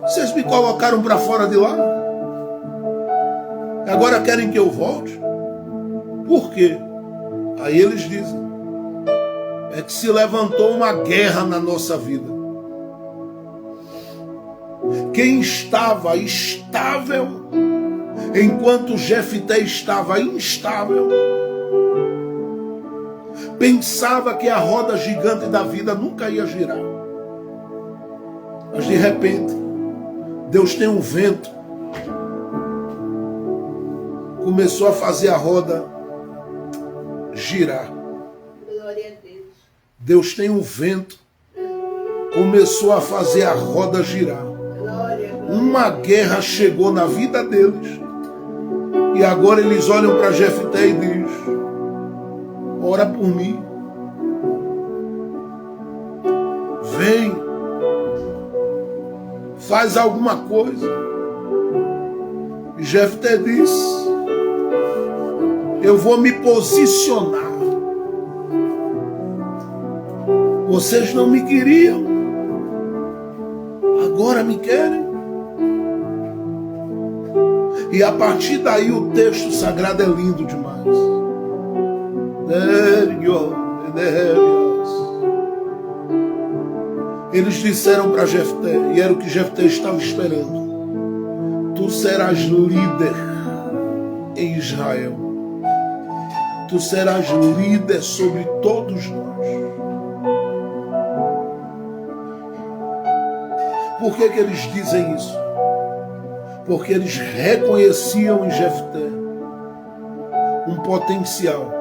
vocês me colocaram para fora de lá? Agora querem que eu volte? Por quê? Aí eles dizem: é que se levantou uma guerra na nossa vida. Quem estava estável, enquanto Jefté estava instável, pensava que a roda gigante da vida nunca ia girar. Mas de repente, Deus tem um vento, começou a fazer a roda girar. Glória a Deus. Deus tem um vento, começou a fazer a roda girar. Uma guerra chegou na vida deles. E agora eles olham para Jefté e dizem: ora por mim. Vem. Faz alguma coisa. E Jefté disse: eu vou me posicionar. Vocês não me queriam, agora me querem. E a partir daí o texto sagrado é lindo demais. Eles disseram para Jefté, e era o que Jefté estava esperando: tu serás líder em Israel. Tu serás líder sobre todos nós. Por que eles dizem isso? Porque eles reconheciam em Jefté um potencial,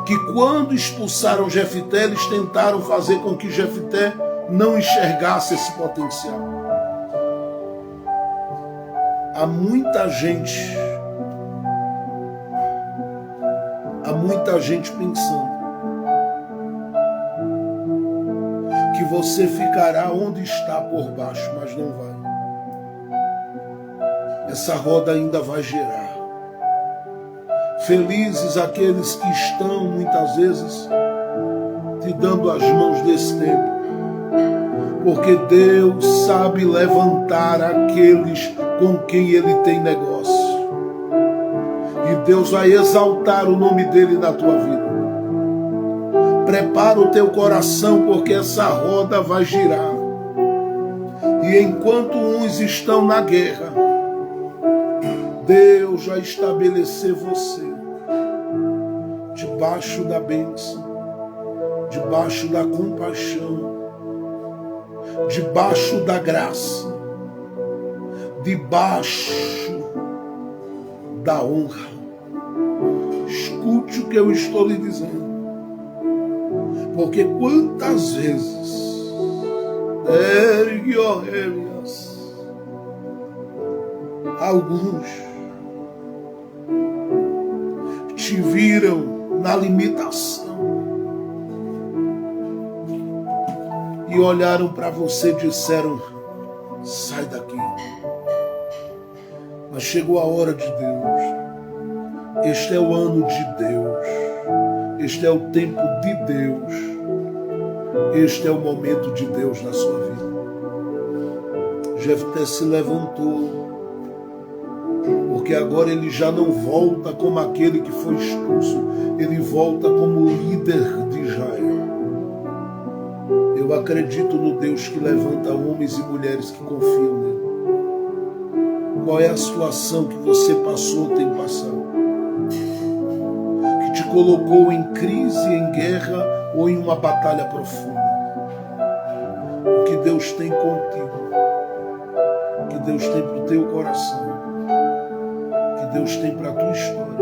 que quando expulsaram Jefté, eles tentaram fazer com que Jefté não enxergasse esse potencial. Há muita gente pensando que você ficará onde está por baixo, mas não vai. Essa roda ainda vai girar. Felizes aqueles que estão, muitas vezes, te dando as mãos desse tempo, porque Deus sabe levantar aqueles com quem Ele tem negócio. E Deus vai exaltar o nome dEle na tua vida. Prepara o teu coração, porque essa roda vai girar. E enquanto uns estão na guerra, Deus vai estabelecer você debaixo da bênção, debaixo da compaixão, debaixo da graça, debaixo da honra. Escute o que eu estou lhe dizendo, porque quantas vezes alguns te viram na limitação e olharam para você e disseram: sai daqui. Mas chegou a hora de Deus. Este é o ano de Deus. Este é o tempo de Deus. Este é o momento de Deus na sua vida. Jefté se levantou, porque agora ele já não volta como aquele que foi expulso, ele volta como líder de Israel. Eu acredito no Deus que levanta homens e mulheres que confiam nele. Qual é a situação que você passou ou tem passado? Que te colocou em crise, em guerra ou em uma batalha profunda? O que Deus tem contigo? O que Deus tem para o teu coração? O que Deus tem para a tua história?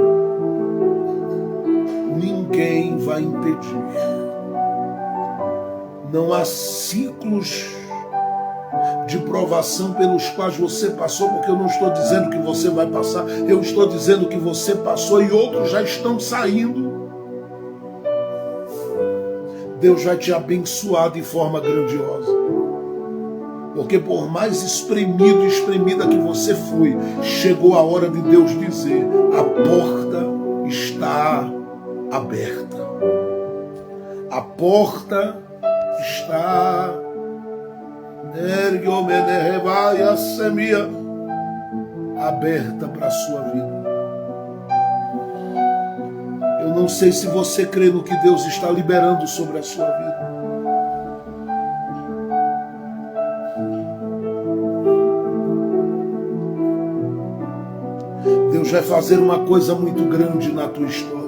Ninguém vai impedir. Não há ciclos de provação pelos quais você passou, porque eu não estou dizendo que você vai passar, eu estou dizendo que você passou e outros já estão saindo. Deus vai te abençoar de forma grandiosa. Porque por mais espremido e espremida que você foi, chegou a hora de Deus dizer: a porta está aberta. A porta está aberta para a sua vida. Eu não sei se você crê no que Deus está liberando sobre a sua vida. Deus vai fazer uma coisa muito grande na tua história.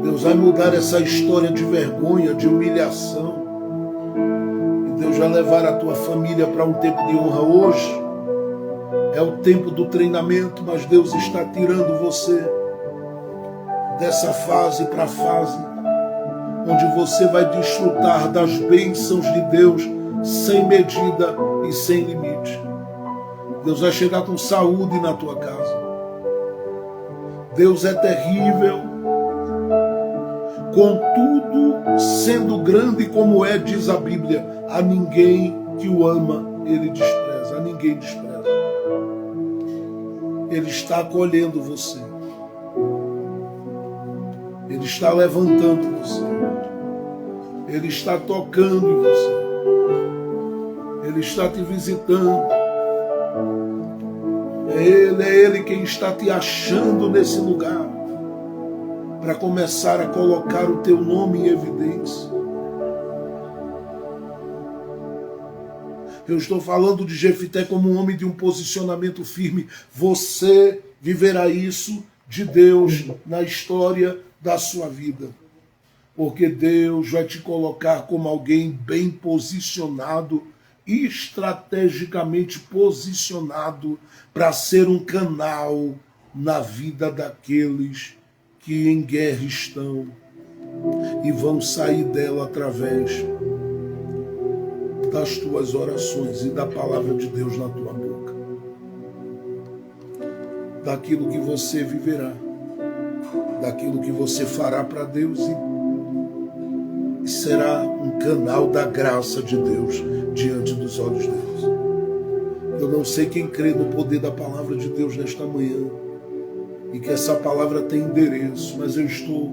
Deus vai mudar essa história de vergonha, de humilhação. E Deus vai levar a tua família para um tempo de honra. Hoje é o tempo do treinamento, mas Deus está tirando você dessa fase para a fase onde você vai desfrutar das bênçãos de Deus sem medida e sem limite. Deus vai chegar com saúde na tua casa. Deus é terrível. Contudo, sendo grande como é, diz a Bíblia, a ninguém que o ama, ele despreza. A ninguém despreza. Ele está acolhendo você. Ele está levantando você. Ele está tocando em você. Ele está te visitando. É Ele quem está te achando nesse lugar, para começar a colocar o teu nome em evidência. Eu estou falando de Jefité como um homem de um posicionamento firme. Você viverá isso de Deus na história da sua vida. Porque Deus vai te colocar como alguém bem posicionado, estrategicamente posicionado, para ser um canal na vida daqueles que em guerra estão e vão sair dela através das tuas orações e da palavra de Deus na tua boca. Daquilo que você viverá, daquilo que você fará para Deus, e será um canal da graça de Deus diante dos olhos deles. Eu não sei quem crê no poder da palavra de Deus nesta manhã, e que essa palavra tem endereço, mas eu estou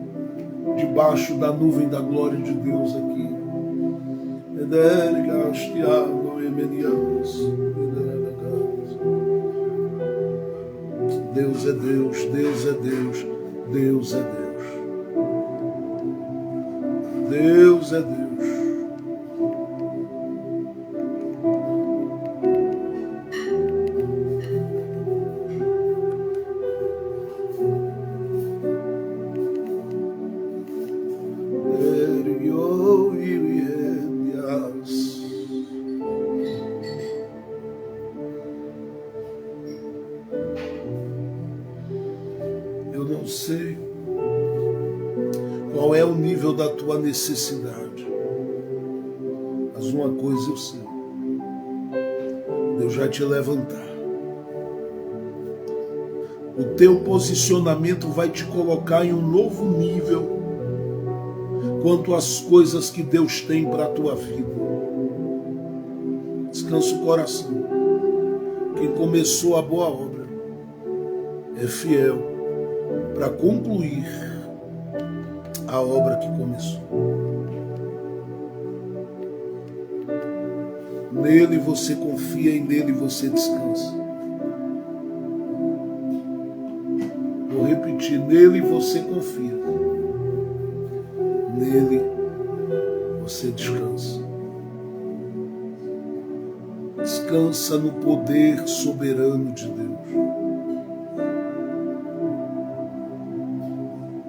debaixo da nuvem da glória de Deus aqui. Deus é Deus, Deus é Deus, Deus é Deus. Deus é Deus. Eu não sei qual é o nível da tua necessidade, mas uma coisa eu sei: Deus vai te levantar. O teu posicionamento vai te colocar em um novo nível quanto às coisas que Deus tem para a tua vida. Descansa o coração. Quem começou a boa obra é fiel para concluir a obra que começou. Nele você confia e nele você descansa. Vou repetir, nele você confia você descansa. Descansa no poder soberano de Deus.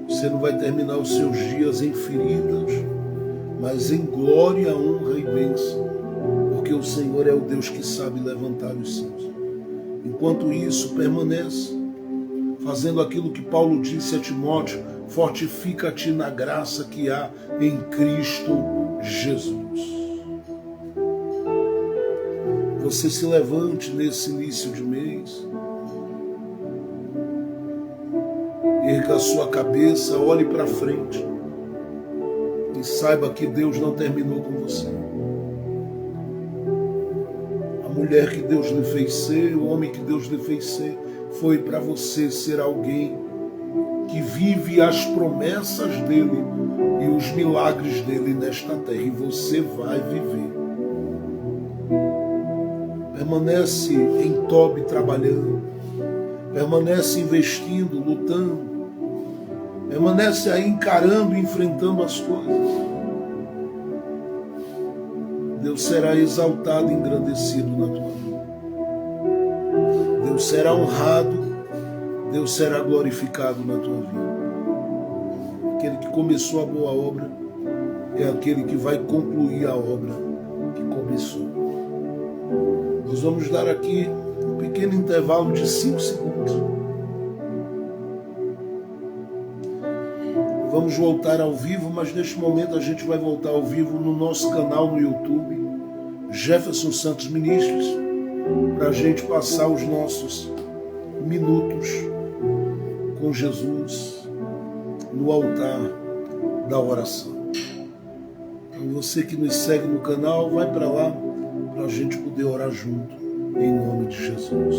Você não vai terminar os seus dias em feridas, mas em glória, honra e bênção, porque o Senhor é o Deus que sabe levantar os seus. Enquanto isso, permanece fazendo aquilo que Paulo disse a Timóteo: fortifica-te na graça que há em Cristo Jesus. Você se levante nesse início de mês, erga a sua cabeça, olhe para frente e saiba que Deus não terminou com você. A mulher que Deus lhe fez ser, o homem que Deus lhe fez ser, foi para você ser alguém que vive as promessas dele e os milagres dele nesta terra, e você vai viver. Permanece em Tobi trabalhando, permanece investindo, lutando, permanece aí encarando, enfrentando as coisas. Deus será exaltado e engrandecido na tua vida. Deus será honrado, Deus será glorificado na tua vida. Aquele que começou a boa obra é aquele que vai concluir a obra que começou. Nós vamos dar aqui um pequeno intervalo de 5 segundos. Vamos voltar ao vivo, mas neste momento a gente vai voltar ao vivo no nosso canal no YouTube, Jefferson Santos Ministros, para a gente passar os nossos minutos com Jesus no altar da oração. Então você que nos segue no canal, vai para lá para a gente poder orar junto, em nome de Jesus.